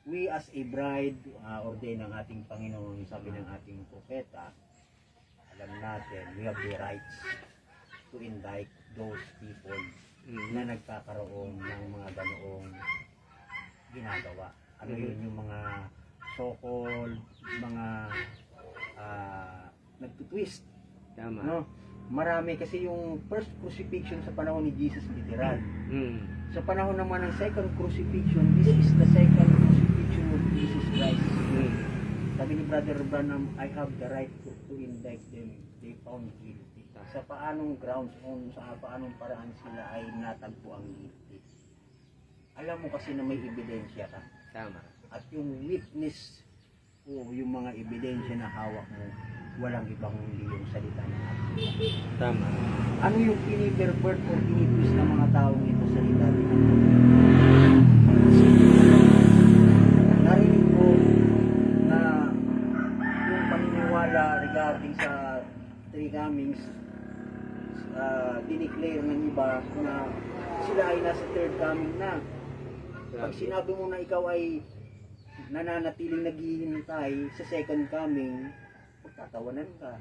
We as a bride, ordain ng ating Panginoon, sabi ng ating propeta, alam natin, we have the rights to indict those people na nagkakaroon ng mga ganoong ginagawa. Ano yun, yung mga so-called, mga nagtutwist.
Tama.
No? Marami kasi yung first crucifixion sa panahon ni Jesus literal. Sa panahon naman ng second crucifixion, this is the second crucifixion of Jesus Christ. Sabi ni Brother Branham, I have the right to indict them. They found guilty. Sa paanong grounds, sa paanong paraan sila ay natagpo ang guilty. Alam mo kasi na may ebidensya ka.
Tama.
At yung witness o yung mga ebidensya na hawak mo, walang ibang hindi yung salita ng ating Panginoon.
Tama.
Ano yung pinipervert o pinitwist ng mga taong ito salita ng narinig ko na yung paniniwala regarding sa three comings, dineclare ng iba na sila ay nasa third coming na. Pag sinabi mo na ikaw ay nananatiling naghihintay sa second coming, tatawanan ka.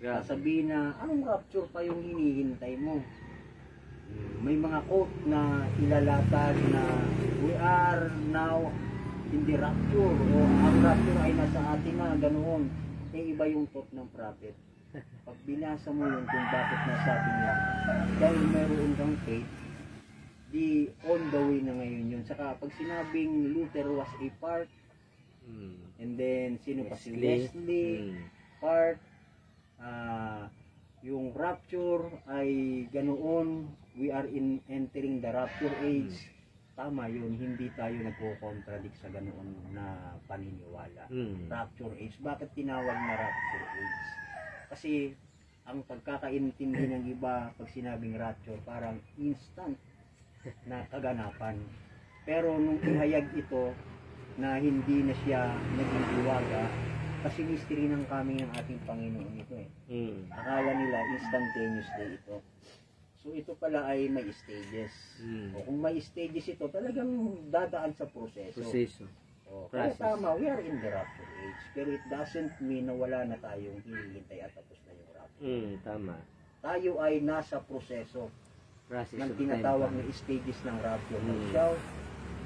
Sasabihin na, anong rapture pa yung hinihintay mo? May mga quote na ilalatag na we are now in the rapture o ang rapture ay nasa atin na, ganoon. Iba yung thought ng prophet. Pag binasa mo yun kung bakit nasabi niya, dahil meron kang faith, di on the way na ngayon yun. Saka pag sinabing Luther was a part, and then sino pa si Wesley, part, yung rapture ay ganoon, we are entering the rapture age. Tama yun, hindi tayo nagko-contradict sa ganoon na paniniwala. Rapture age, bakit tinawag na rapture age? Kasi ang pagkakaintindi ng iba pag sinabing rapture parang instant na kaganapan. Pero nung ihayag ito na hindi na siya naging iwaga, kasi mystery ng coming ng ating Panginoon ito eh. Akala nila instantaneously ito. So ito pala ay may stages. O kung may stages ito, talagang dadaan sa proseso. O, kaya tama, we are in the rapture age. Pero it doesn't mean na wala na tayong hinihintay at tapos na yung rapture.
Tama.
Tayo ay nasa proseso ng tinatawag na stages ng rapture. Shout,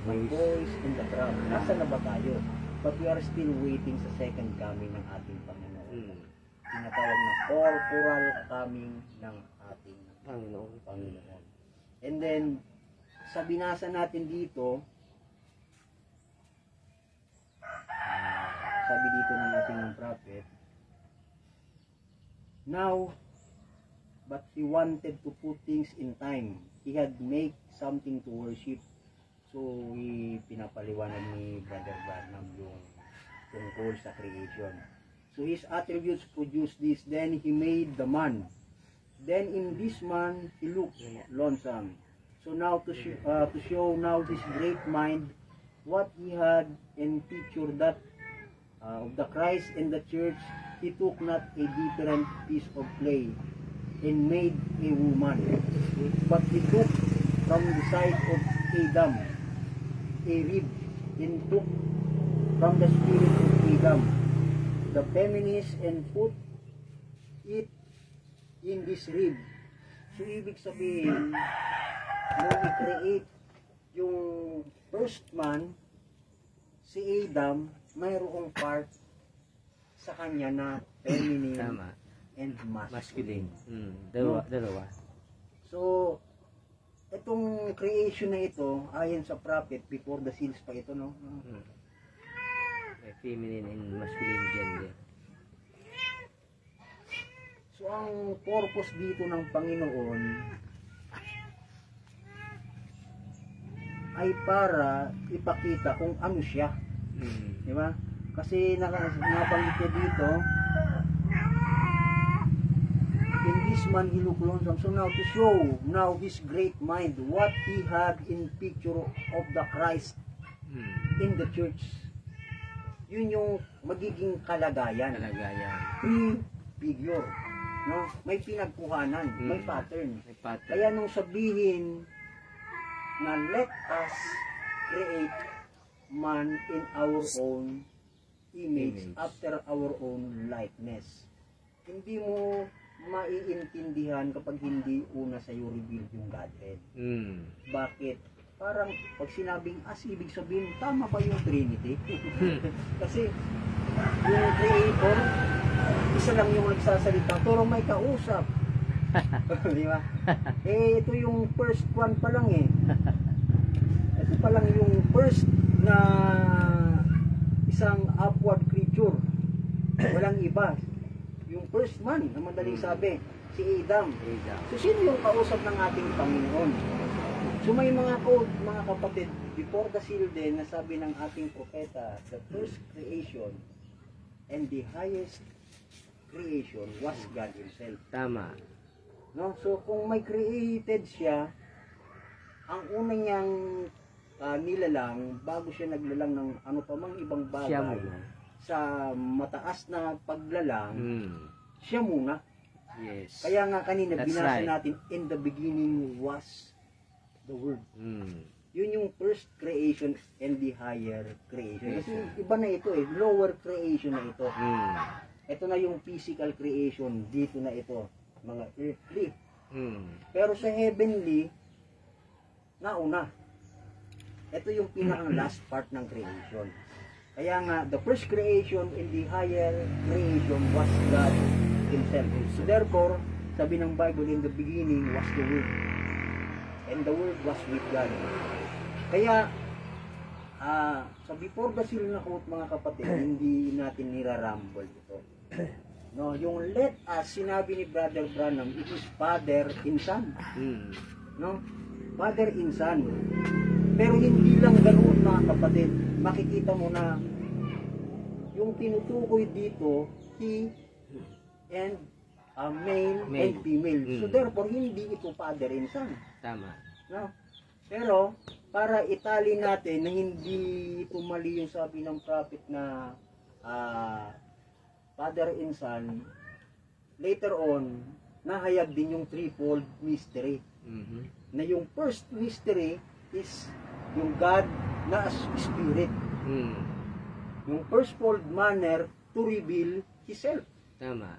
my voice, and the crowd. Nasa na ba tayo? But we are still waiting sa second coming ng ating Panginoon. Tinatawag na corporal coming ng ating Panginoon. And then, sa binasa natin dito, sabi dito ng ating prophet, now, but he wanted to put things in time. He had make something to worship. So, pinapaliwanag ni Brother Branham yung tungkol sa creation. So, his attributes produce this. Then, he made the man. Then, in this man, he looked lonesome. So, now to show now this great mind, what he had in picture that of the Christ and the church, he took not a different piece of clay and made a woman, but he took from the side of Adam a rib, and took from the spirit of Adam the feminist, and put it in this rib. So ibig sabihin, nung i-create yung first man, si Adam, mayroong part sa kanya na feminine and masculine.
Dalawa.
So, itong creation na ito, ayon sa prophet, before the seals pa ito, no?
Feminine and masculine gender.
So, ang purpose dito ng Panginoon, ay para ipakita kung ano siya. Di ba? Kasi nabanggit niya dito, in this man he looked lonesome. So now to show now his great mind, what he had in picture of the Christ in the church. Yun yung magiging kalagayan. Pre-figure. No? May pinagkuhanan, may pattern. Kaya nung sabihin na let us create man in our own image, after our own likeness. Hindi mo maiintindihan kapag hindi una sa iyo revealed yung Godhead. Bakit? Parang pag sinabing ibig sabihin, tama ba yung Trinity? Kasi yung Creator, isa lang yung nagsasalita, pero may kausap. Di ba? Ito yung first one pa lang Ito pa lang yung first na isang upward creature. Walang iba. Yung first man, na madaling sabi, si Adam. So sino yung kausap ng ating Panginoon? So may mga code, mga kapatid, before the seal din, nasabi ng ating propeta, the first creation and the highest creation was God Himself.
Tama.
No? So kung may created siya, ang una niyang nilalang, bago siya naglalang ng ano pa mang ibang bagay, sa mataas na paglalang, siya muna.
Yes.
Kaya nga kanina
That's
binasa
right.
natin, in the beginning was the Word. Yun yung first creation and the higher creation. Kasi iba na ito lower creation na ito. Ito na yung physical creation, dito na ito, mga earthly. Pero sa heavenly, nauna. Ito yung pinakang last part ng creation. Kaya nga, the first creation and the higher creation was God Himself. So therefore, sabi ng Bible, in the beginning was the Word. And the Word was with God. Kaya, sa before the seal na quote, mga kapatid, hindi natin nirarumble ito. No, yung let us, sinabi ni Brother Branham, it is Father and Son. No? Father and Son. Pero hindi lang ganoon, mga kapatid. Makikita mo na yung tinutukoy dito, he and male and female. So therefore, hindi ito father and son.
Tama.
No? Pero, para itali natin na hindi ito mali yung sabi ng prophet na father and son, later on, nahayag din yung threefold mystery. Na yung first mystery is yung God na as Spirit. Yung firstfold manner to reveal Himself.
Tama.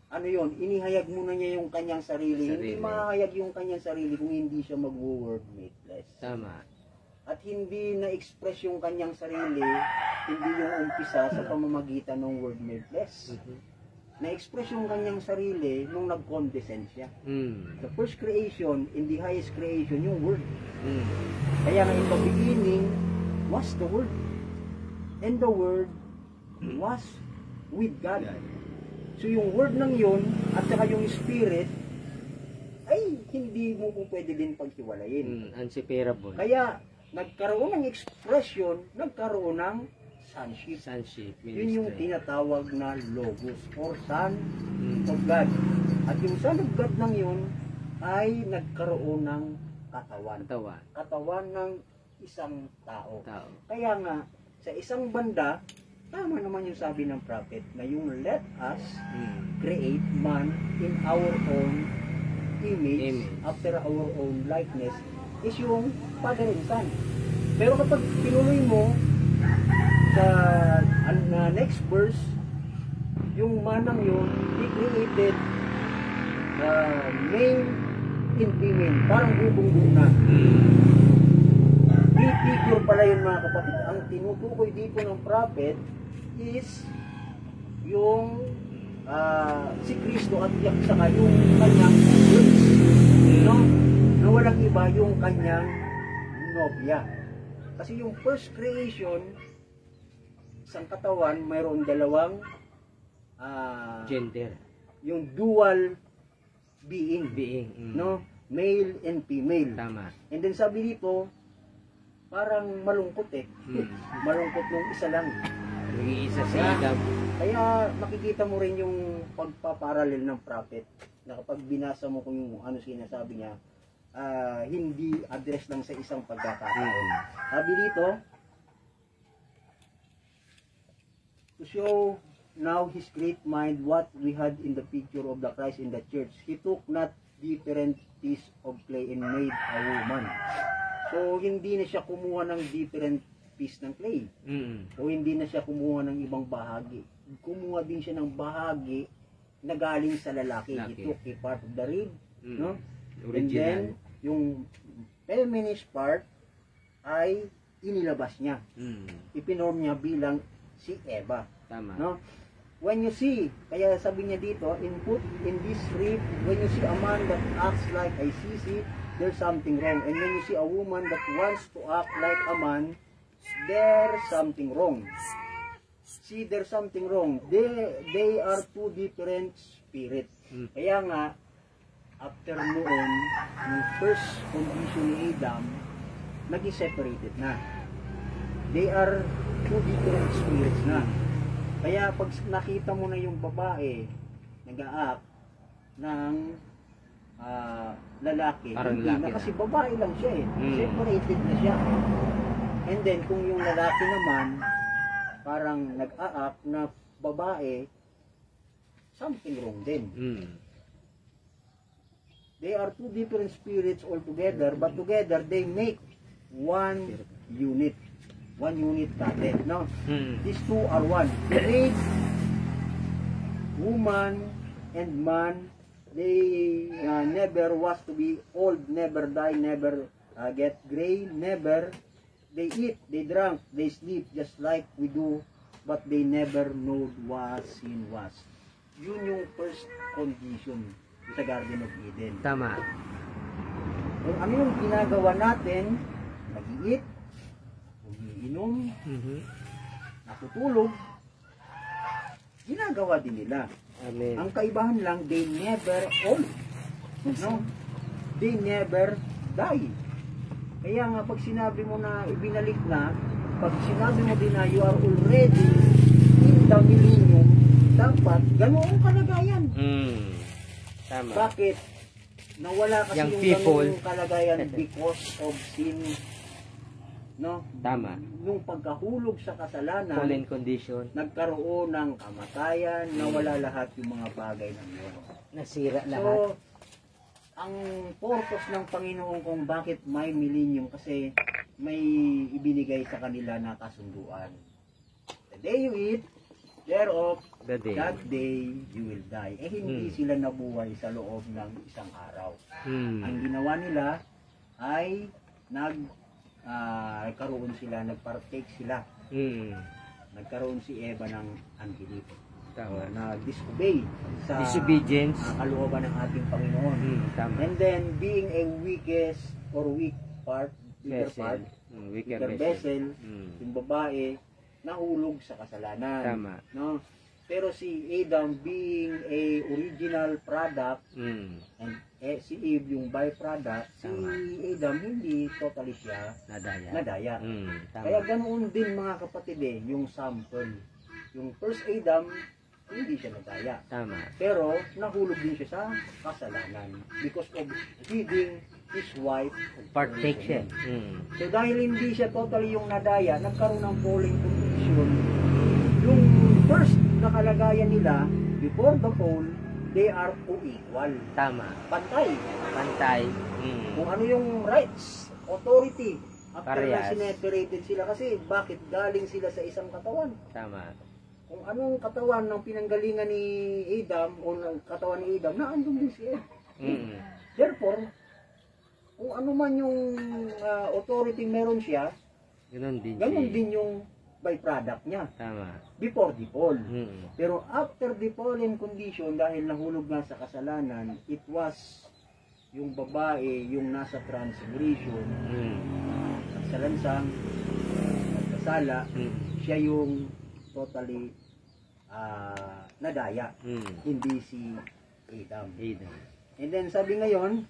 Ano yon? Inihayag muna niya yung kanyang sarili. Hindi mahayag yung kanyang sarili kung hindi siya mag-word made flesh.
Tama.
At hindi na-express yung kanyang sarili, hindi yung umpisa sa pamamagitan ng word made flesh. Na-express yung kanyang sarili nung nag-condescend siya. The first creation, in the highest creation, yung word. Kaya nga in the beginning was the Word. And the Word was with God. So yung Word ng yun, at saka yung Spirit, ay hindi mo kung pwede din paghiwalayin.
Unseparable.
Kaya nagkaroon ng expression, nagkaroon ng sonship.
Sonship.
Yun yung tinatawag na Logos or Son of God. At yung Son of God ng yun ay nagkaroon ng katawan. Katawan ng isang tao. Kaya nga, sa isang banda, tama naman yung sabi ng prophet na yung let us create man in our own image, after our own likeness, is yung Father and Son. Pero kapag pinuloy mo sa next verse, yung manang yun, he created male and female, parang bubong na. I-figure pala yun, mga kapatid. Ang tinutukoy dito ng prophet is yung si Kristo at saka yung kanyang church. No? Na walang iba yung kanyang nobya. Kasi yung first creation, isang katawan, mayroon dalawang
gender.
Yung dual being. No? Male and female.
Tama.
And then sabi dito, parang malungkot eh. Malungkot nung isa lang.
Nag-iisa si Adam.
Kaya makikita mo rin yung pagpaparalel ng prophet na kapag binasa mo kung yung ano sinasabi niya, hindi address lang sa isang pagkakataon. Sabi dito, to show now his great mind what we had in the picture of the Christ in the church. He took not different piece of clay and made a woman. So, hindi na siya kumuha ng different piece ng clay. O hindi na siya kumuha ng ibang bahagi. Kumuha din siya ng bahagi na galing sa lalaki. He took a part of the rib, no? And then, yung feminist part ay inilabas niya. Ipinorm niya bilang si Eva.
Tama.
No? When you see, kaya sabi niya dito, input in this rib, when you see a man that acts like a sissy, there's something wrong. And when you see a woman that wants to act like a man, there's something wrong. See, there's something wrong. They are two different spirits. Kaya nga, after noon, yung first condition ni Adam, naging separated na. They are two different spirits na. Kaya pag nakita mo na yung babae, nag-a-act ng lalaki,
parang
hindi
lalaki
na,
na.
kasi babae lang siya eh. Separated na siya. And then, kung yung lalaki naman, parang nag-a-act na babae, something wrong din. They are two different spirits altogether, but together they make one unit. One unit kadet, no? These two are one. They made woman and man. They never was to be old, never die, never get gray, never. They eat, they drank, they sleep just like we do, but they never know what sin was. Yun yung first condition sa Garden of Eden.
Tama.
Kung ano yung ginagawa natin, nag-eat, umiinom, natutulog, ginagawa din nila.
Amen.
Ang kaibahan lang, they never old. No? They never die. Kaya nga pag sinabi mo na ibinalik na, pag sinabi mo din na you are already in the millennium, dapat ganoong kalagayan.
Tama.
Bakit? Nawala kasi
Yung
yung
people.
ganoong kalagayan because of sin. No?
Tama.
Nung pagkahulog sa kasalanan,
Fallen condition.
nagkaroon ng kamatayan, nawala lahat yung mga bagay ng Diyos.
Nasira lahat.
So, ang purpose ng Panginoon kung bakit may millennium kasi may ibinigay sa kanila na kasunduan. The day you eat thereof,
The day.
that day you will die. Eh hindi sila nabuhay sa loob ng isang araw. Ang ginawa nila ay nagkaroon sila, nagpartake sila. Nagkaroon si Eva ng unbelief.
Tama.
Na-disobey sa
Disobedience.
kalooban ng ating Panginoon.
Tama.
And then, being a weakest or weak part, weaker
Vessel.
part,
Weaker
weaker vessel, yung babae, nahulog sa kasalanan.
Tama.
No? Pero si Adam being a original product, and si Eve yung byproduct, si Adam hindi totally siya nadaya.
Tama.
Kaya ganoon din mga kapatid yung sample. Yung first Adam, hindi siya nadaya.
Tama.
Pero nahulog din siya sa kasalanan because of giving his wife
Partake siya.
So dahil hindi siya totally yung nadaya, nagkaroon ng falling condition. Yung first na kalagayan nila, before the fall, they are co-equal.
Tama.
Pantay.
Pantay.
Kung ano yung rights, authority. After na
Parehas.
sineparated sila kasi bakit galing sila sa isang katawan?
Tama.
Kung anong katawan ng pinanggalingan ni Adam o ng katawan ni Adam, naandun din si Eve. Therefore, kung ano man yung authority meron siya,
Ganon din
ganun
siya.
din yung byproduct niya
Tama.
before the fall. Pero after the fallen condition, dahil nahulog na sa kasalanan, it was yung babae, yung nasa transgression, nagsalansang, nagkasala, siya yung totally nadaya, hindi si Adam. And then sabi ngayon,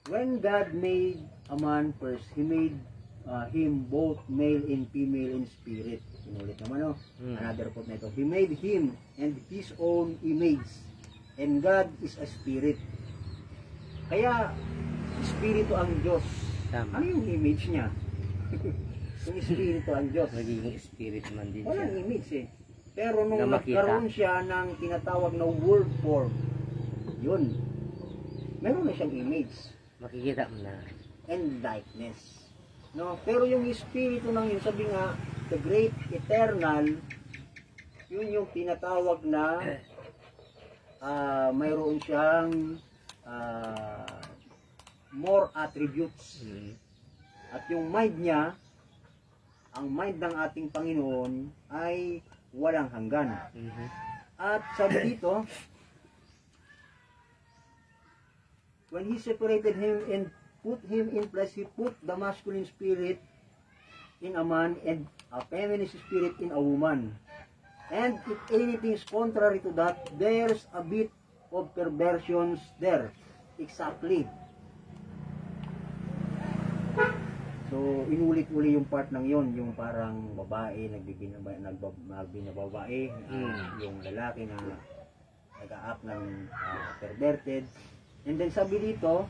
when God made a man first, He made him both male and female in spirit. Inulit naman, another quote na ito. He made him and His own image. And God is a spirit. Kaya, espiritu ang Diyos.
Tama.
Ano yung image niya? Yung espiritu ang Diyos.
Magiging spirit man din siya.
Walang image eh. Pero nung
Na makita.
nagkaroon siya ng tinatawag na word form, yun, meron na siyang image
Makikita mo na.
and likeness. No? Pero yung espiritu ng yun, sabi nga, the great eternal, yun yung tinatawag na mayroon siyang more attributes. At yung mind niya, ang mind ng ating Panginoon ay walang hanggan. At sabi dito, when He separated him and put him in place, He put the masculine spirit in a man and a feminine spirit in a woman. And if anything is contrary to that, there's a bit of perversions there. Exactly. So, inulit-uli yung part ng yon, yung parang babae, nagbinababae, yung lalaki na nag-a-act ng perverted. And then sabi dito,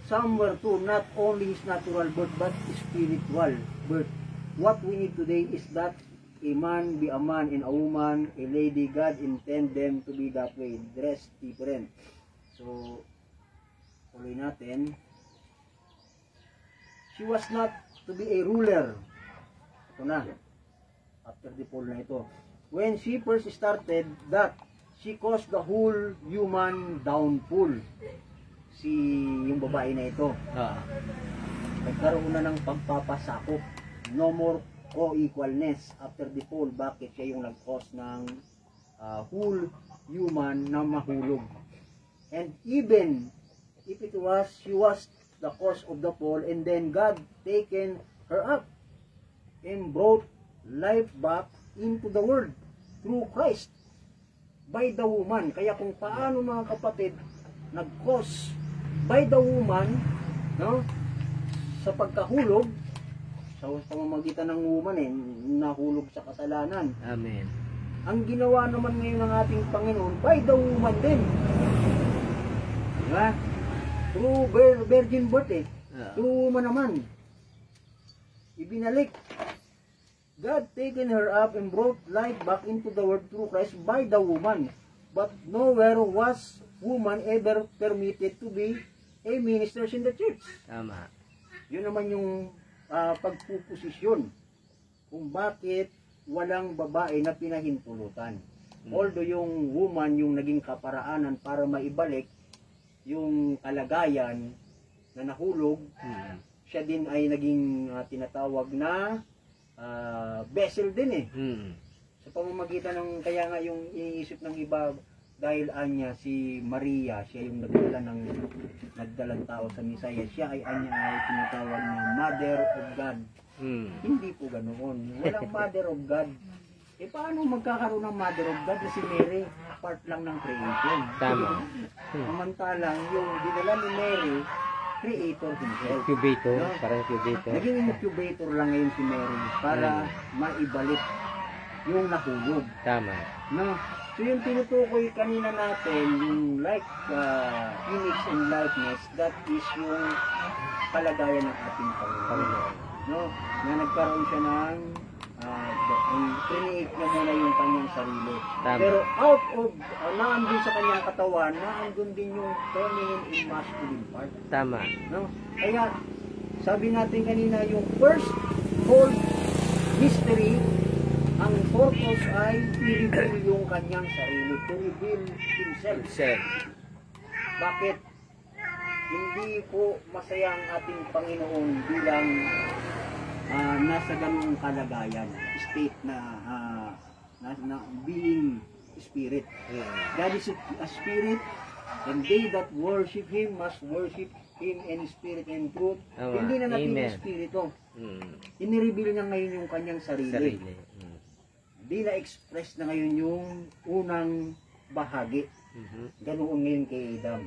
somewhere too, not only his natural birth, but spiritual birth. What we need today is that a man be a man and a woman, a lady. God intend them to be that way, dressed different. So, tuloy natin. She was not to be a ruler. Ito na. After the fall na ito. When she first started that, she caused the whole human downfall. Yung babae na ito. Nagkaroon na ng pagpapasakop. No more co-equalness after the fall. Bakit siya yung nag-cause ng whole human na mahulog? And even if she was the cause of the fall, and then God taken her up and brought life back into the world through Christ by the woman. Kaya kung paano, mga kapatid, nag-cause by the woman, no, sa pagkahulog, sa pamamagitan ng woman nahulog sa kasalanan.
Amen.
Ang ginawa naman ngayon ng ating Panginoon by the woman din. Diba? Through virgin birth Through woman naman. Ibinalik. God taken her up and brought life back into the world through Christ by the woman. But nowhere was woman ever permitted to be a minister in the church.
Tama.
Yun naman yung pagpupusisyon kung bakit walang babae na pinahintulutan. Although yung woman yung naging kaparaanan para maibalik yung kalagayan na nahulog, siya din ay naging tinatawag na vessel din sa pamamagitan ng, kaya nga yung iniisip ng iba, dahil anya si Maria, siya yung nagdalang tao sa Misaya, siya ay anya ay tinatawag na Mother of God. Hindi po ganoon. Walang Mother of God. Paano magkakaroon ng Mother of God? Si Mary, part lang ng creation.
Tama.
Samantalang yung dinala ni Mary, creator himself.
Incubator, parang incubator.
Naging incubator lang ngayon si Mary para maibalik yung nahulog.
Tama.
No? So yung tinutukoy kanina natin, yung image and likeness, that is yung kalagayan ng ating Panginoon. No? Na nagkaroon siya ng create niya muna yung kanyang sarili.
Tama.
Pero out of, naandun sa kanyang katawan, naandun din yung feminine and masculine part.
Tama.
No? Kaya, sabi natin kanina, yung first whole mystery, ang purpose ay i-reveal yung kanyang sarili, to reveal himself. Bakit? Hindi po masaya ang ating Panginoon bilang nasa ganung kalagayan, state na being spirit. God is a spirit, and they that worship Him must worship Him in spirit and truth. Hindi na natin yung spirito. Inireveal niya ngayon yung kanyang sarili. Hindi na-express na ngayon yung unang bahagi. Ganoon ngayon kay Adam.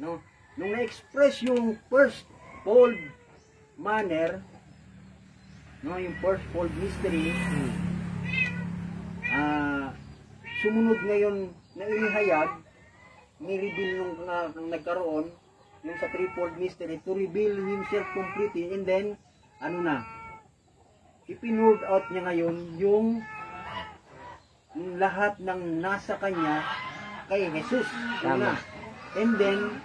No? nung na-express yung first-fold manner, no, yung first-fold mystery, sumunod ngayon na inihayag, ni-reveal nung nagkaroon, yung sa threefold mystery, to reveal himself completely, and then, ano na, ipinurd out niya ngayon yung lahat ng nasa kanya kay Jesus. Una. And then,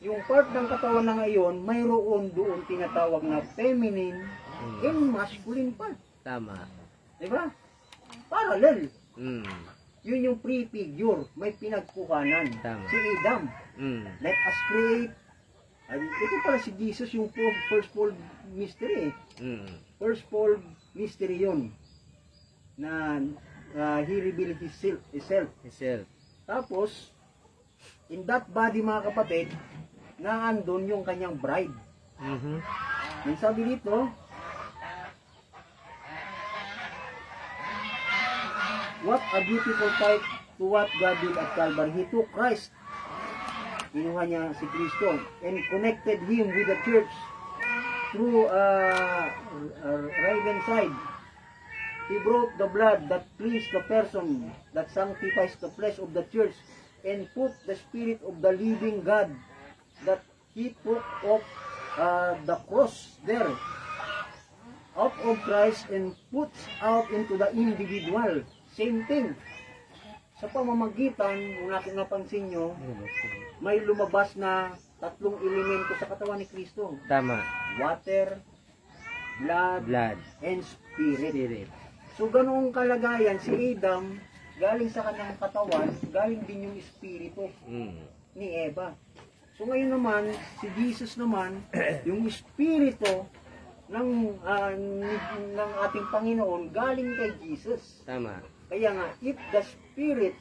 yung part ng katawan na ngayon, mayroon doon tinatawag na feminine and masculine part.
Tama.
Diba? Parallel.
Mm.
Yun yung prefigure. May pinagkuhanan.
Tama.
Si Adam.
Mm.
Let us create. Ito pala si Jesus yung first-fold mystery.
Mm.
First-fold mystery yun. Na he revealed himself. Tapos, in that body mga kapatid, naandun yung kanyang bride.
Mhm.
Yung sabi dito, what a beautiful type to what God did at Calvary. He took Christ, kinuha niya si Kristo, and connected him with the church through right-hand side. He brought the blood that cleansed the person, that sanctifies the flesh of the church, and put the spirit of the living God that he took off the cross there, out of Christ, and puts out into the individual. Same thing. Sa pamamagitan, kung napansin nyo, may lumabas na tatlong elemento sa katawan ni Kristo.
Tama.
Water, blood, and spirit. So, ganoong kalagayan, si Adam, galing sa kanyang katawan, galing din yung espiritu ni Eva. So, ngayon naman, si Jesus naman, yung espiritu ng ating Panginoon, galing kay Jesus.
Tama.
Kaya nga, if the spirit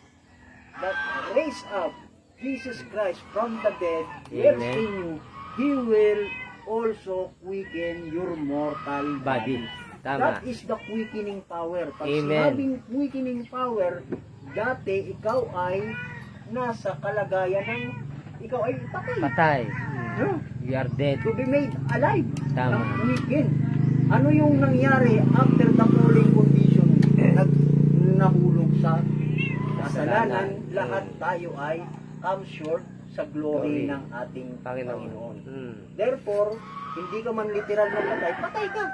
that raised up Jesus Christ from the dead lives in you, He will also quicken your mortal body.
Tama.
That is the quickening power. Pag
Amen.
sinabing quickening power, dati ikaw ay nasa kalagayan ng ikaw ay patay.
Patay.
No?
You are dead.
To be made alive.
Tama.
Ng quicken. Ano yung nangyari after the falling condition? Nahulog sa kasalanan, lahat tayo ay come short sa glory ng ating Panginoon. Therefore, hindi ka man literal na patay ka.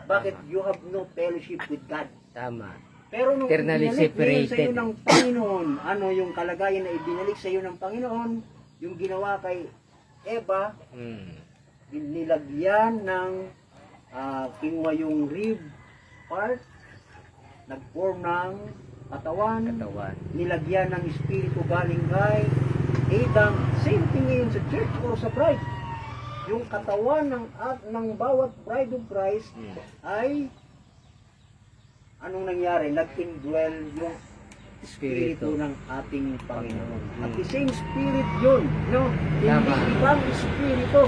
Bakit? You have no fellowship with God.
Tama.
Pero nung
Eternally
ibinalik ngayon sa iyo
separated.
ng Panginoon, ano yung kalagayan na ibinalik sa iyo ng Panginoon, yung ginawa kay Eva, nilagyan ng kinuha yung rib part, nag-form ng katawan, nilagyan ng espiritu galing kay Adam. Same thing ngayon sa church or sa bride. Yung katawan ng bawat bride of Christ ay anong nangyari? Nag-indwell yung espiritu ng ating Panginoon. At the same spirit yun, no? Hindi ibang espiritu.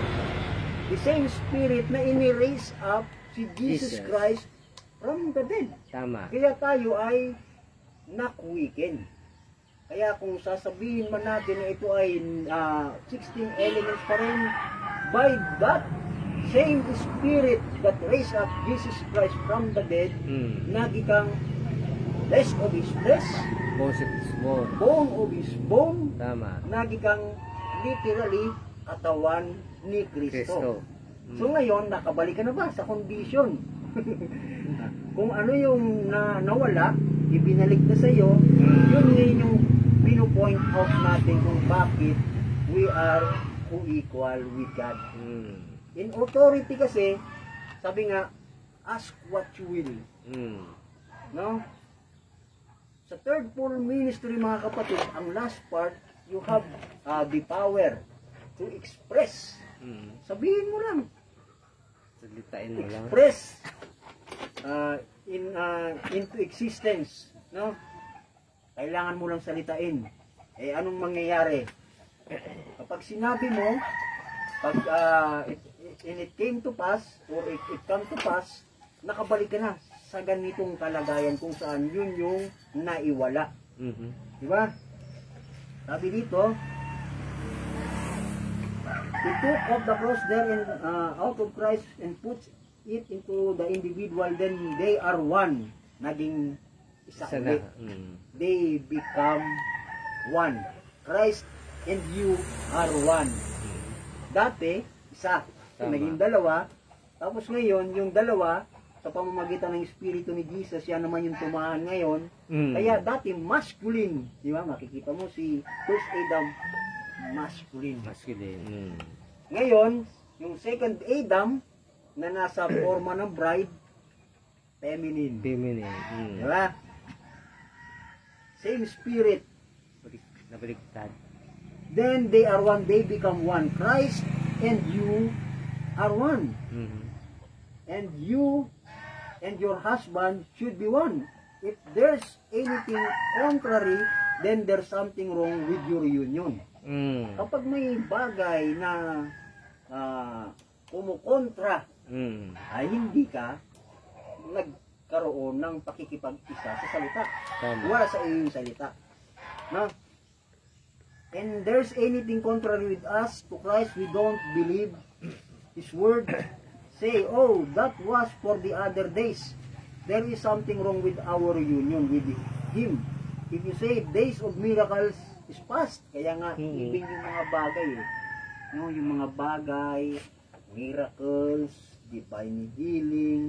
The same spirit na ini-raise up si Jesus Christ from the dead.
Tama.
Kaya tayo ay na-quicken. Kaya kung sasabihin man natin na ito ay 16 elements pa rin, by that same spirit that raised up Jesus Christ from the dead, nagikang flesh of his flesh, bone of his bone, nagikang literally katawan ni Kristo. So ngayon, nakabalik ka na ba sa condition? Kung ano yung nawala, ibinalik na sa iyo, yun ngayon yung pino-point out natin kung bakit we are co-equal with God. In authority kasi, sabi nga, ask what you will. No? Sa third full ministry mga kapatid, ang last part, you have the power to express. Sabihin mo lang. Express into existence. No? Kailangan mo lang salitain. Eh, anong mangyayari? Kapag sinabi mo, pag it came to pass, or it come to pass, nakabalik ka na sa ganitong kalagayan kung saan yun yung naiwala. Diba? Sabi dito, He took off the cross there and out of Christ and puts it into the individual, then they are one. Naging isa
Sana.
ulit. They become one. Christ and you are one. Dati, isa. So,
Tama.
naging dalawa. Tapos ngayon, yung dalawa, sa pamamagitan ng Espiritu ni Jesus, yan naman yung tumahan ngayon. Kaya dati, masculine. Di ba? Makikita mo si first Adam, masculine.
Masculine.
Ngayon, yung second Adam, na nasa forma ng bride, feminine.
Feminine.
Di ba? Same spirit.
Nabaliktad.
Then they are one, they become one. Christ and you are one. And you and your husband should be one. If there's anything contrary, then there's something wrong with your union. Kapag may bagay na kumukontra, ay hindi ka nagkaroon ng pakikipag-isa sa salita.
Tama.
Wala sa iyong salita. No? And there's anything contrary with us to Christ, we don't believe His word. Say, oh, that was for the other days. There is something wrong with our union with Him. If you say days of miracles is past, kaya nga even yung mga bagay, no, yung mga bagay, miracles, divine healing,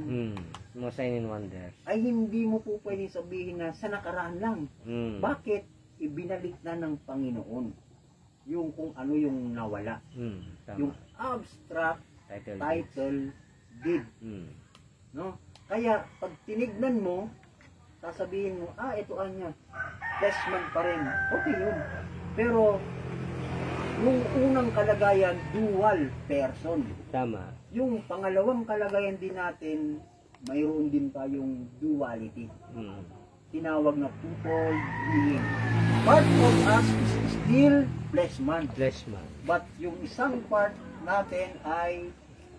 Mga sign and wonders.
ay hindi mo po pwedeng sabihin na sa nakaraan lang. Bakit? Ibinalik na ng Panginoon yung kung ano yung nawala.
Tama.
Yung abstract title deed. No? Kaya pag tinignan mo, sasabihin mo, ito anya, testament pa rin. Okay yun. Pero yung unang kalagayan, dual person.
Tama.
Yung pangalawang kalagayan din natin, mayroon din tayong duality. Tinawag na twofold being. Part of us is still flesh man.
Flesh man.
But yung isang part natin ay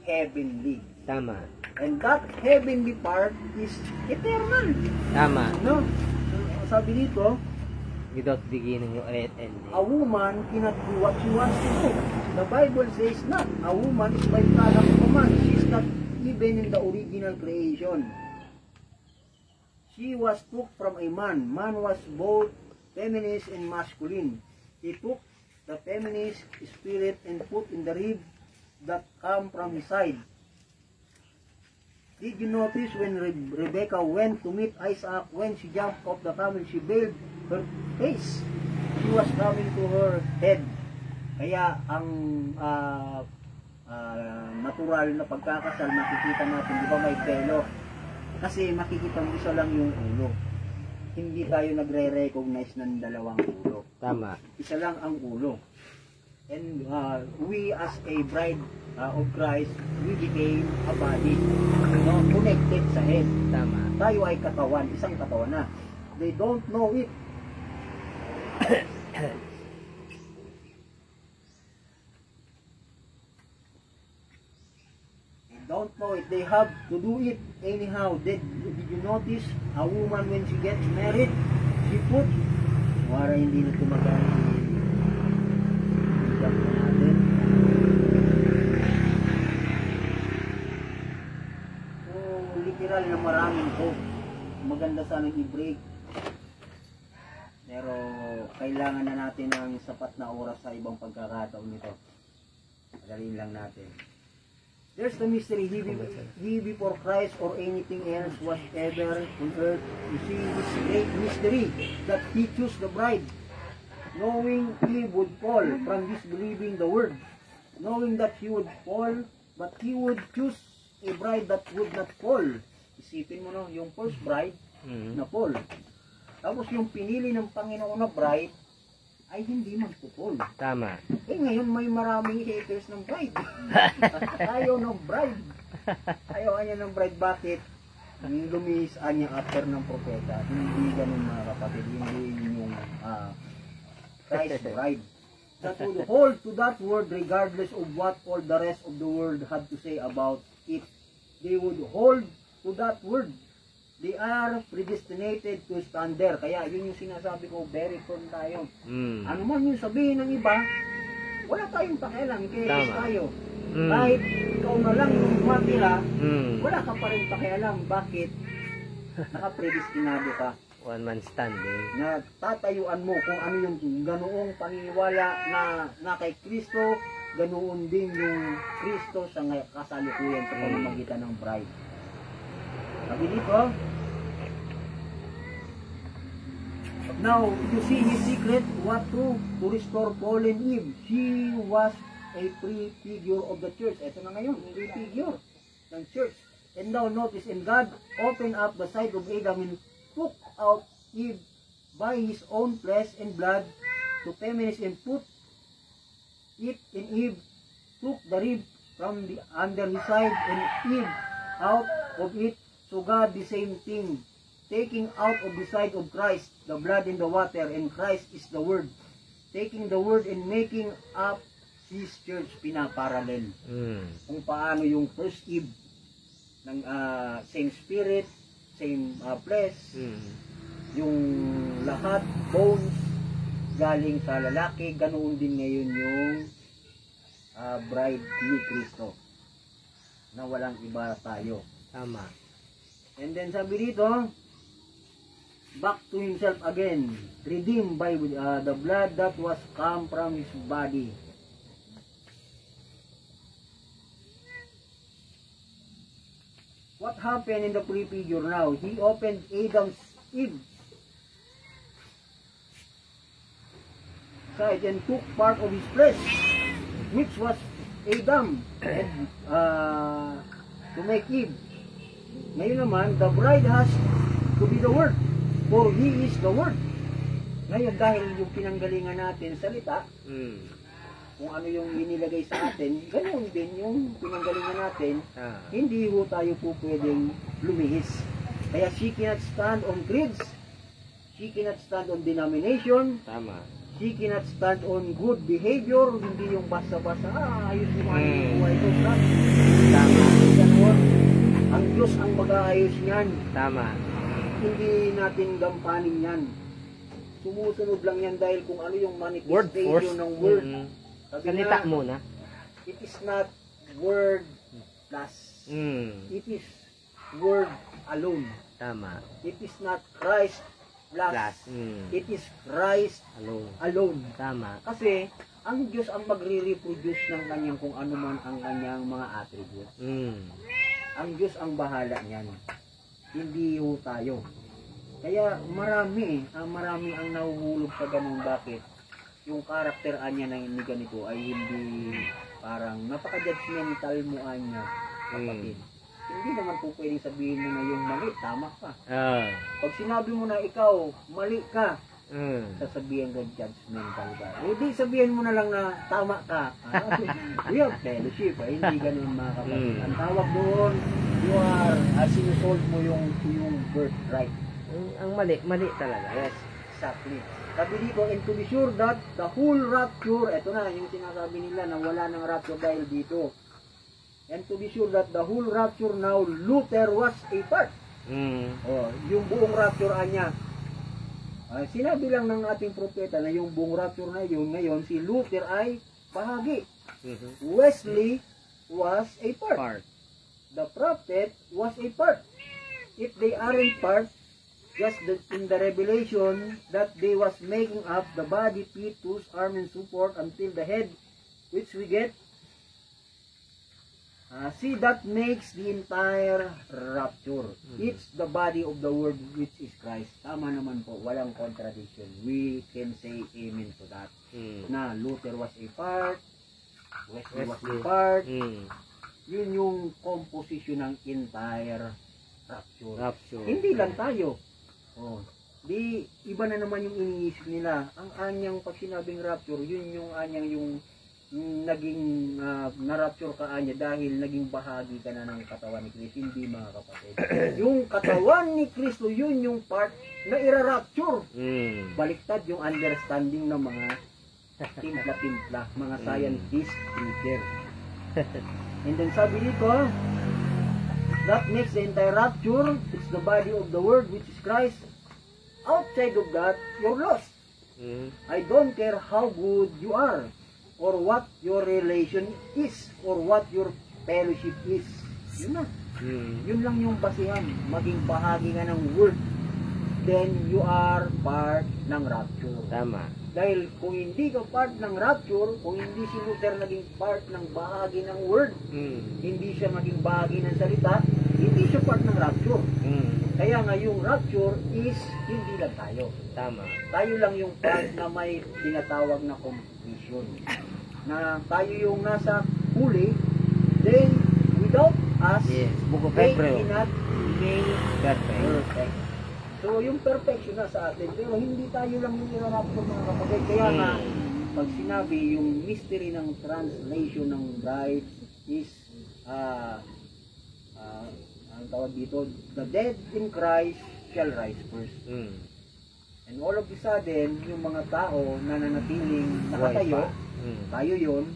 heavenly.
Tama.
And that heavenly part is eternal.
Tama.
No? Sabi dito,
Without beginning or ending.
a woman cannot do what she wants to do. The Bible says not. A woman is by product of a man. She is not even in the original creation. She was took from a man. Man was both feminist and masculine. He took the feminist spirit and put in the rib that come from his side. Did you notice when Rebecca went to meet Isaac, when she jumped off the camel, she veiled her face. She was coming to her head. Kaya ang natural na pagkakasal, makikita natin, di ba may pelo? Kasi makikita mo isa lang yung ulo. Hindi tayo nagre-recognize ng dalawang ulo.
Tama.
Isa lang ang ulo. And we as a bride of Christ, we became a body. No? Connected sa head.
Tama.
Tayo ay katawan, isang katawan na. They don't know it. Don't know it. They have to do it anyhow. Did you notice a woman when she gets married, she put, wala hindi na tumagal. Hijab na natin. So, literal na maraming hope. Maganda sanang i-break. Pero, kailangan na natin ng sapat na oras sa ibang pagkakataon nito. Madaliin lang natin. There's the mystery. He before Christ or anything else whatever on earth. You see this great mystery that He chose the bride, knowing He would fall from disbelieving the word, knowing that He would fall, but He would choose a bride that would not fall. Isipin mo no, yung first bride na fall. Tapos yung pinili ng Panginoon na bride ay hindi magpupol.
Tama.
Ngayon may maraming haters ng bride. Ayaw ng bride. Ayaw niya ng bride. Bakit? Lumis niya after ng propeta. Hindi ganun mga kapatid. Hindi yung Christ bride. That would hold to that word regardless of what all the rest of the world had to say about it. They would hold to that word. They are predestinated to stand there. Kaya yun yung sinasabi ko, very firm tayo. Ano man yung sabihin ng iba, wala tayong pakialam, kaya
Tama.
tayo.
Mm.
Kahit ikaw na lang yung matira,
Mm.
wala ka pa rin pakialam. Bakit? Nakapredestinado ka
One man standing.
na tatayuan mo kung ano yung ganoong paniniwala na kay Kristo, ganoon din yung Kristo sa kasalukuyan sa pamamagitan ng bride. Sabi dito, now, you see his secret, what to restore fallen Eve. She was a prefigure of the church. Ito na ngayon, prefigure ng church. And now notice, and God opened up the side of Adam and took out Eve by his own flesh and blood to feminist and put it in Eve, took the rib from the under his side and Eve out of it. So God the same thing, taking out of the side of Christ the blood and the water, and Christ is the Word, taking the Word and making up his church. Pinaparallel kung paano yung first Eve ng same spirit, same flesh, yung lahat bones galing sa lalaki, ganoon din ngayon yung bride ni Kristo na walang iba tayo.
Tama.
And then sabi dito, back to himself again, redeemed by the blood that was come from his body. What happened in the prefigure now? He opened Adam's Eve side and took part of his flesh, which was Adam, and to make Eve. Ngayon naman, the bride has to be the Word, for He is the Word. Ngayon, dahil yung pinanggalingan natin salita, kung ano yung inilagay sa atin, ganoon din yung pinanggalingan natin, hindi ho tayo po pwedeng lumihis. Kaya she cannot stand on creeds, she cannot stand on denomination,
Tama.
she cannot stand on good behavior, hindi yung basta-basta, ayos mo ang buhay ko,
Tama.
ganoon. Ang Diyos ang mag-aayos niyan.
Tama.
Hindi natin gampanin yan. Sumusunod lang yan dahil kung ano yung
Word
manifestation
force.
ng word. Sabi
Salita
nga,
muna.
it is not word plus. It is word alone.
Tama.
It is not Christ plus.
Plus.
It is Christ
Alone.
alone.
Tama.
Kasi ang Diyos ang magre-reproduce ng kanyang kung ano man ang kanyang mga attributes. Ang Diyos ang bahala niyan. Hindi ho tayo. Kaya marami ang nahuhulog sa ganun. Bakit? Yung karakter niya na ni ganito ay hindi parang napaka-judgmental mo niya, kapatid. Hindi naman po pwedeng sabihin mo na yung mali, tama ka. Pag sinabi mo na ikaw, mali ka, sasabihin ko judgmental ka. Hindi sabihin mo na lang na tama ka. We have fellowship. Hindi ganun mga kapatid. Ang tawag doon, you are, sinusolve mo yung birthright.
Ang mali talaga.
Yes, exactly. Sabi dito, and to be sure that the whole rapture, eto na yung sinasabi nila na wala ng rapture dahil dito. And to be sure that the whole rapture now, Luther was a part. Yung buong rapture niya. Sinabi lang ng ating propeta na yung buong rapture na yun, ngayon si Luther ay bahagi. Wesley was a part. The prophet was a part. If they aren't part, just in the revelation that they was making up the body, feet, toes, arm, and support until the head, which we get. See, that makes the entire rapture. It's the body of the Word, which is Christ. Tama naman po, walang contradiction. We can say amen to that. Na Luther was a part, Wesley was a part. Yun yung composition ng entire rapture. Hindi lang tayo. Di iba na naman yung iniisip nila. Ang anyang pag sinabing rapture, yun yung anyang yung naging na-rapture ka anya dahil naging bahagi ka na ng katawan ni Kristo. Hindi, mga kapatid. Yung katawan ni Kristo, yun yung part na ira-rapture. Baliktad yung understanding ng mga timpla-timpla, mga scientist teacher. And then sabi dito, that makes the entire rapture. It's the body of the Word, which is Christ. Outside of that, you're lost. I don't care how good you are. or what your relation is or what your fellowship is. Yun na. Yun lang yung basihan. Maging bahagi nga ng word. Then you are part ng rapture.
Tama.
Dahil kung hindi ka part ng rapture, kung hindi si Luther naging part ng bahagi ng word, hindi siya maging bahagi ng salita, hindi siya part ng rapture. Kaya nga yung rapture is hindi lang tayo.
Tama.
Tayo lang yung part na may tinatawag na completion. Na tayo yung nasa huli, then without us,
Yes. Book of
they
Hebrew.
cannot remain
Perfect.
perfect. So yung perfection na sa atin, pero hindi tayo lang yung irarapture mga kapatid. Kaya nga, pag sinabi yung mystery ng translation ng bride is ang tawag dito, the dead in Christ shall rise first. And all of a sudden, yung mga tao na nanatiling nakatayo, tayo yun,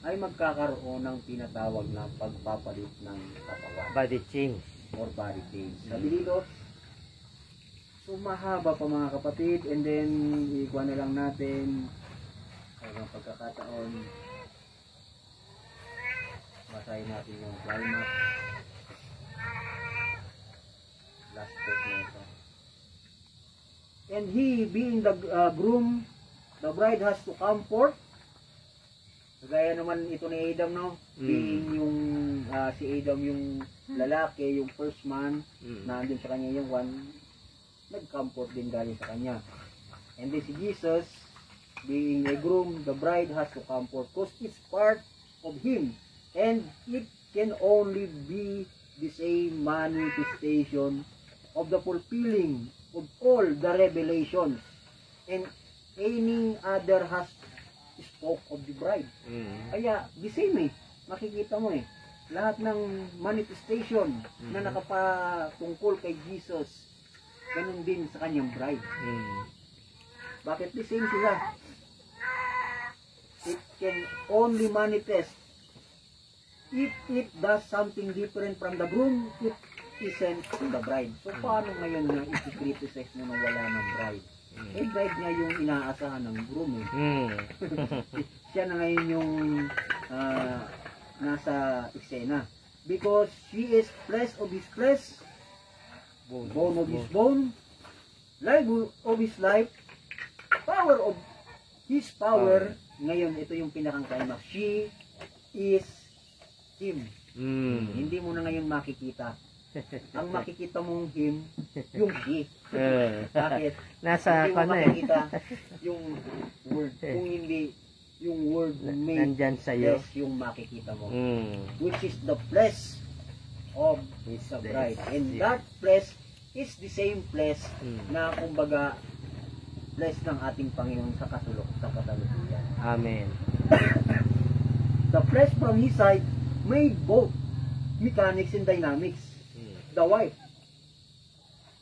ay magkakaroon ng tinatawag na pagpapalit ng katawan
Body change.
or body change. Sabi dito, so mahaba pa mga kapatid, and then ikuha na lang natin ang pagkakataon, basahin natin yung climax, last step na ito. And he being the groom, the bride has to come forth. Gaya naman ito ni Adam, no? Being yung si Adam yung lalaki, yung first man, na andun sa kanya yung one, nag-comfort din galing sa kanya. And then si Jesus, being a groom, the bride has to comfort because it's part of him. And it can only be the same manifestation of the fulfilling of all the revelations. And any other has spoke of the bride. Kaya, the same eh. Makikita mo eh. Lahat ng manifestation na nakapatungkol kay Jesus, ganun din sa kanyang bride. Bakit the same sila? It can only manifest if it does something different from the groom, it isn't the bride. So paano ngayon na i-criticize mo na wala ng bride? Eh bride nga yung inaasahan ng groom eh. Siya na ngayon yung nasa eksena. Because she is flesh of his flesh, bone of his bone, life of his life, power of his power. Ngayon, ito yung pinakang climax. She is him. Hindi mo na ngayon makikita. Ang makikita mong him, yung she. Bakit?
Nasa
hindi mo makikita yung word. Kung hindi yung word made
nandyan sa'yo.
flesh yung makikita mo. Which is the flesh of the bride. And that flesh is the same flesh na kumbaga flesh ng ating Panginoon sa kasalukuyan.
Amen.
The flesh from his side made both mechanics and dynamics. The wife,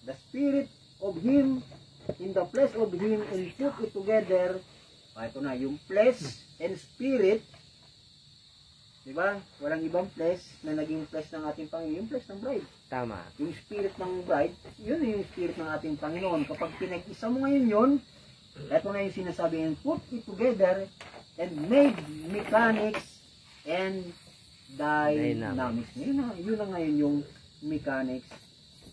the spirit of him in the flesh of him, and put it together. Ito na, yung flesh and spirit, di ba? Walang ibang flesh na naging flesh ng ating Panginoon, yung flesh ng bride.
Tama.
Yung spirit ng bride, yun yung spirit ng ating Panginoon. Kapag pinag-isa mo ngayon yun, ito na yung sinasabi, and put it together and made mechanics and dynamics. Yun na ngayon yung mechanics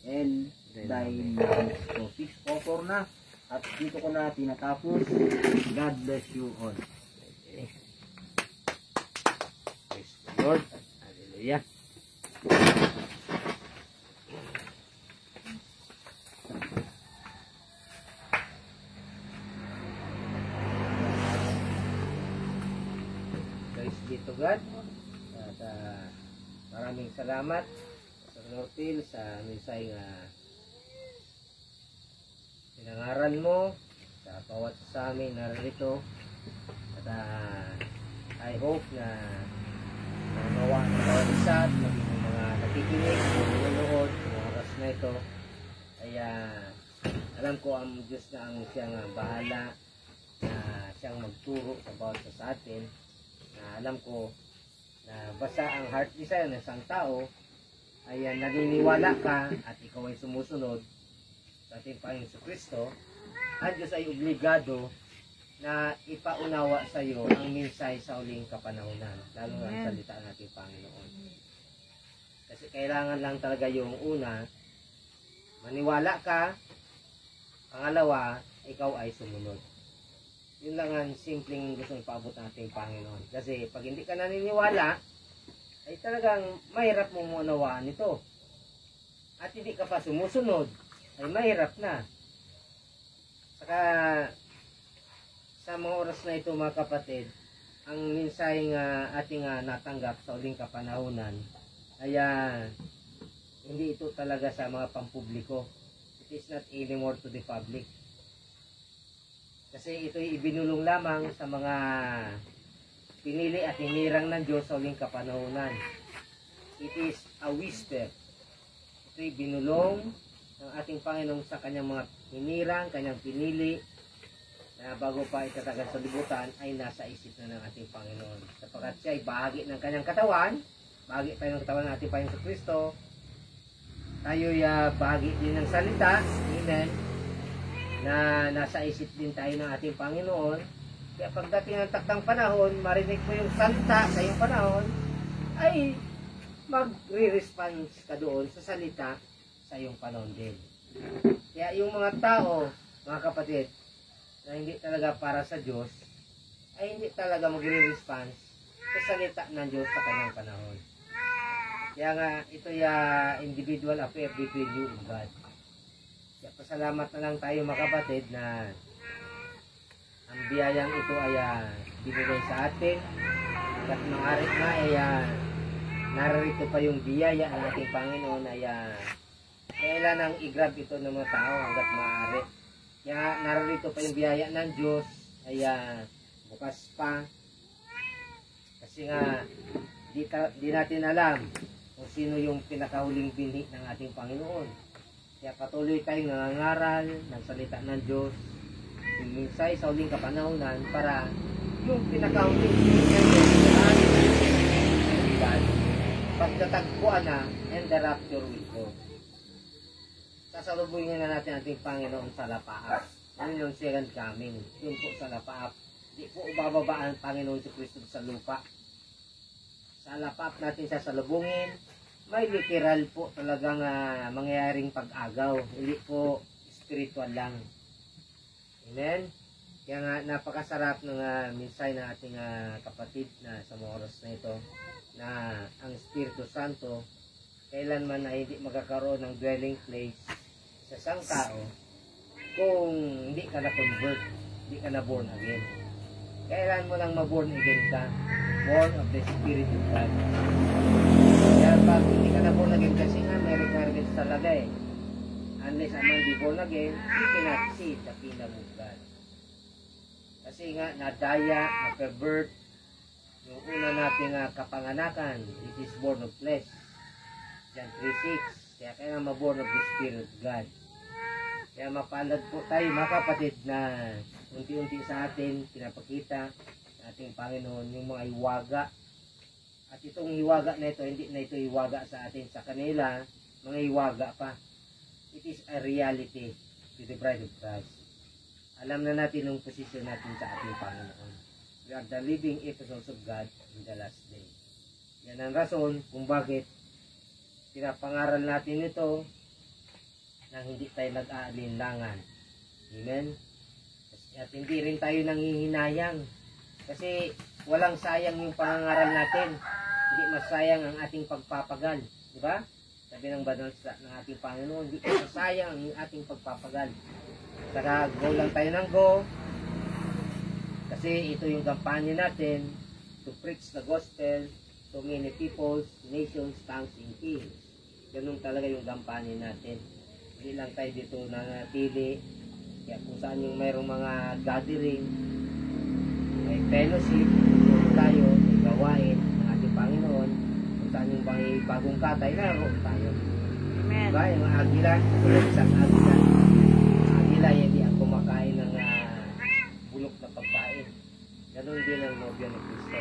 and dynamics. So 6:04 na at dito ko na tinatapos. God bless you all.
Okay. Praise the Lord. Hallelujah. Praise be to God. At maraming salamat Nortil sa mensahe nga pinangaral mo sa bawat sa amin narito, at I hope na mawa ng bawat isa at maging mga nakikinig o nanonood ng oras na ito, kaya alam ko ang Diyos na ang siyang bahala na siyang magturo sa bawat isa sa atin, na alam ko na basta ang heart desire ng isang tao ay naniniwala ka at ikaw ay sumusunod sa ating Panginoon Kristo, ang Diyos ay obligado na ipaunawa sa iyo ang minsay sa uling kapanahunan, lalo na ang salita ng ating Panginoon. Kasi kailangan lang talaga yung una, maniwala ka, pangalawa, ikaw ay sumunod. Yun lang ang simpleng gusto ipaabot ng ating Panginoon. Kasi pag hindi ka naniniwala, ay talagang mahirap mong maunawaan ito. At hindi ka pa sumusunod, ay mahirap na. Saka sa mga oras na ito mga kapatid, ang minsay nga ating natanggap sa uling kapanahunan ay hindi ito talaga sa mga pampubliko. It is not anymore to the public. Kasi ito'y ibinulong lamang sa mga pinili at hinirang ng Diyos sa uling kapanahunan. It is a whisper. Ito'y binulong ng ating Panginoon sa kanyang mga hinirang, kanyang pinili, na bago pa itatagal sa libutan ay nasa isip na ng ating Panginoon. Sapagkat siya ay bahagi ng kanyang katawan, bahagi tayo ng katawan ng ating Panginoon Kristo, tayo ay bahagi din ng salita, amen, na nasa isip din tayo ng ating Panginoon. Kaya pagdating ng takdang panahon, marinig mo yung salita sa iyong panahon, ay magre-response ka doon sa salita sa iyong panahon din. Kaya yung mga tao, mga kapatid, na hindi talaga para sa Diyos, ay hindi talaga magre-response sa salita ng Diyos sa kanyang panahon. Kaya nga, ito yung individual affair between you and God. Kaya pasalamat na lang tayo mga kapatid na ang biyayang ito ay binigay sa atin. At maaari nga ay narito pa yung biyaya ng ating Panginoon ay kailan nang i-grab ito ng mga tao hanggat maaari. Kaya narito pa yung biyaya ng Diyos ay bukas pa. Kasi nga di natin alam kung sino yung pinakahuling binhi ng ating Panginoon. Kaya patuloy tayong nangangaral ng salita ng Diyos, yung minsay sa huling kapanahunan para yung pinakahuling binhi ng Diyos pagtatagpuan na and the rapture will go. Sasalubungin na natin ating Panginoon sa lapaap. Ano yung second coming? Yun po sa lapaap. Di po bababaan ang Panginoon si Kristo sa lupa. Sa lapaap natin sasalubungin. May literal po talagang mangyayaring pag-agaw. Hindi po spiritual lang. Amen? Kaya nga napakasarap ng minsay ng ating kapatid na sa mga oras na ito na ang Espiritu Santo kailanman ay hindi magkakaroon ng dwelling place sa isang tao kung hindi ka na-convert, hindi ka na-born again. Kailan mo lang ma-born again ka, born of the Spirit of God. Kaya pag hindi ka na-born again, kasi nga may requirements talaga eh. Unless a man be born again, you cannot see the kingdom of God. Kasi nga, nadaya, na-pervert, yung una nating kapanganakan, it is born of flesh. John 3:6. Kaya kailangan maborn of the Spirit of God. Kaya mapalad po tayo mga kapatid na unti-unti sa atin pinapakita sa ating Panginoon yung mga hiwaga. At itong hiwaga na ito, hindi na ito hiwaga sa atin, sa kanila, mga hiwaga pa. It is a reality to the bride of Christ. Alam na natin yung posisyon natin sa ating Panginoon. We are the living epistles of God in the last day. Yan ang rason kung bakit pinapangaral natin ito nang hindi tayo nag-aalinlangan. Amen? At hindi rin tayo nanghihinayang. Kasi walang sayang yung pangangaral natin. Hindi masayang ang ating pagpapagal. Diba? Sabi ng banal ng ating Panginoon, hindi masayang ang ating pagpapagal. Saka go lang tayo ng go. Kasi ito yung kampanya natin to preach the gospel to many peoples, nations, tongues, and kings. Ganun talaga yung kampanya natin. Hindi lang tayo dito nanatili. Kaya kung saan yung mayroong mga gathering, may fellowship, kung tayo, may gawain ng ating Panginoon, kung saan yung bagong katay, naroon tayo.
Amen.
Diba? Yung agila, tulad isang agila. Agila, hindi ang kumakain ng bulok na pagkain. Ganun din ang nobya ni Kristo.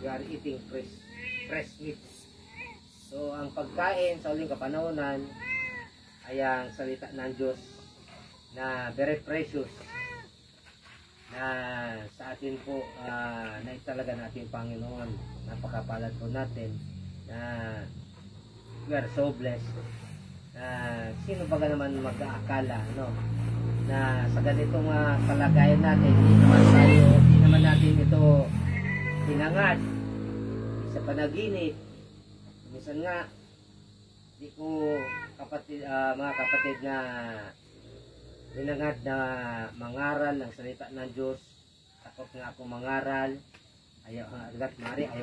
We are eating fresh meat. So, ang pagkain sa uling kapanahonan ay ang salita ng Diyos na very precious na sa atin po naitalaga natin Panginoon. Napakapalad po natin na we are so blessed. Sino ba naman mag-aakala, no, na sa ganitong kalagayan natin, hindi naman natin ito hinangad sa panaginip. Minsan nga di ko mga kapatid na hinangad na mangaral ng salita ng Diyos. Takot nga ako mangaral, ayaw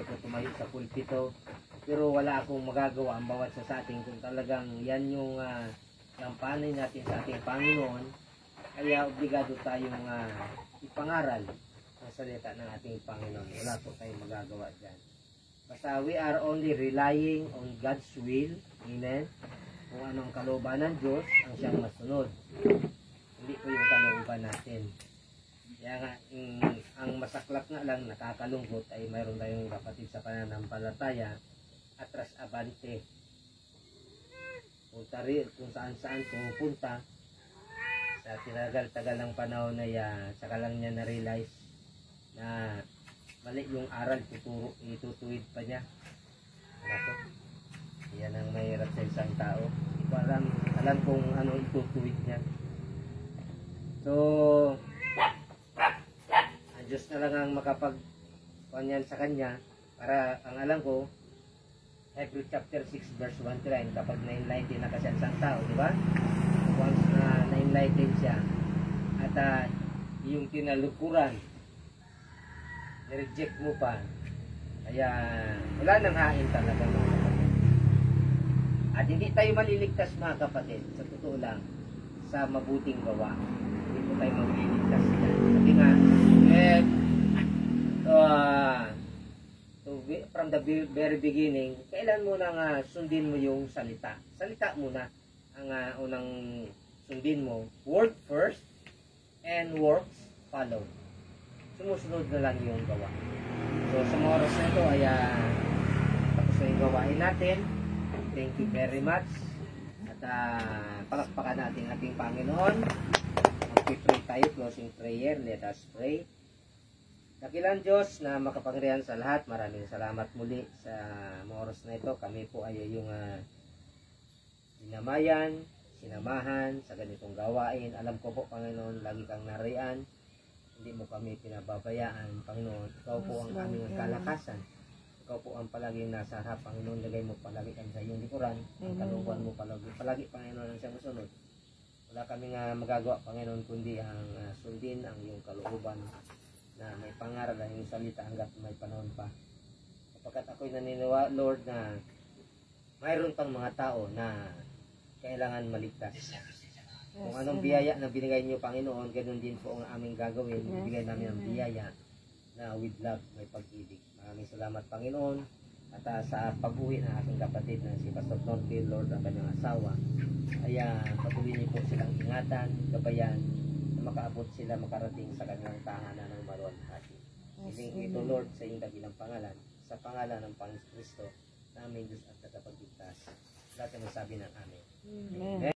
ko tumayo sa pulpito, pero wala akong magagawa ang bawat sa atin kung talagang yan yung kampanay natin sa ating Panginoon. Kaya obligado tayong ipangaral ang salita ng ating Panginoon. Wala po tayong magagawa dyan. Basta we are only relying on God's will. Amen. Kung anong kalooban ng Diyos ang siyang masunod. Hindi po yung kalooban natin. Kaya nga, ang masaklap nga lang, nakakalungkot ay mayroon tayong kapatid sa pananampalataya, atras abante. Kung saan-saan pumupunta, sa tinagal-tagal ng panahon na saka lang niya na-realize na mali yung aral, itutuwid pa niya. Ako, yan ang mahirap sa isang tao. Hindi ko alam kung ano itutuwid niya. So, ang Diyos na lang ang makapag-kunyan sa kanya. Para ang alam ko, Hebrews chapter 6 verse 1 to 9, kapag na-enlighten na kasi ang isang tao, di ba? Once na na-enlighten siya, at yung tinalukuran, nireject mo pa, kaya wala nang hain talaga, mga kapatid. At hindi tayo maliligtas, mga kapatid, sa totoo lang, sa mabuting gawa. Hindi po tayo maliligtas yan. Sabi nga, from the very beginning, kailan mo nang sundin mo yung salita. Salita muna ang unang sundin mo. Word first and works follow. Sumusunod na lang yung gawa. So sa mga oras na ito ay tapos na yung gawain natin. Thank you very much. At palakpakan natin ating Panginoon. Mag-pray tayo, closing prayer. Let us pray. Dakilang Diyos na makapangyarihan sa lahat, maraming salamat muli sa mga oras na ito. Kami po ay yung sinamayan, sinamahan sa ganitong gawain. Alam ko po, Panginoon, lagi kang nariyan. Hindi mo kami pinababayaan, Panginoon. Ikaw po ang aming kalakasan. Ikaw po ang palaging nasa harap, Panginoon. Lagay mo palagi kami sa iyong likuran. Ang kalooban mo palagi, Panginoon, ang siyang masunod. Wala kami magagawa, Panginoon, kundi ang sundin ang iyong kalooban na may pangaral ang iyong salita hanggat may panahon pa. Kapagkat ako'y naniniwala, Lord, na mayroon pang mga tao na kailangan maligtas. Kung anong biyaya na binigay niyo, Panginoon, ganoon din po ang aming gagawin. Bigay namin ang biyaya na with love, may pag-ibig. Maraming salamat, Panginoon. At sa pag-uwi ng aking kapatid na si Pastor Norfield, Lord, ang kanyang asawa, ay patuloy niyo po silang ingatan, gabayan, na makaabot sila, makarating sa kanilang tahanan ng maluwalhati. Hiling ito, Lord, sa iyong dakilang pangalan, sa pangalan ng Panginoon Kristo, na aming Diyos at tagapagligtas. Lahat ang masabi ng Amen. Amen.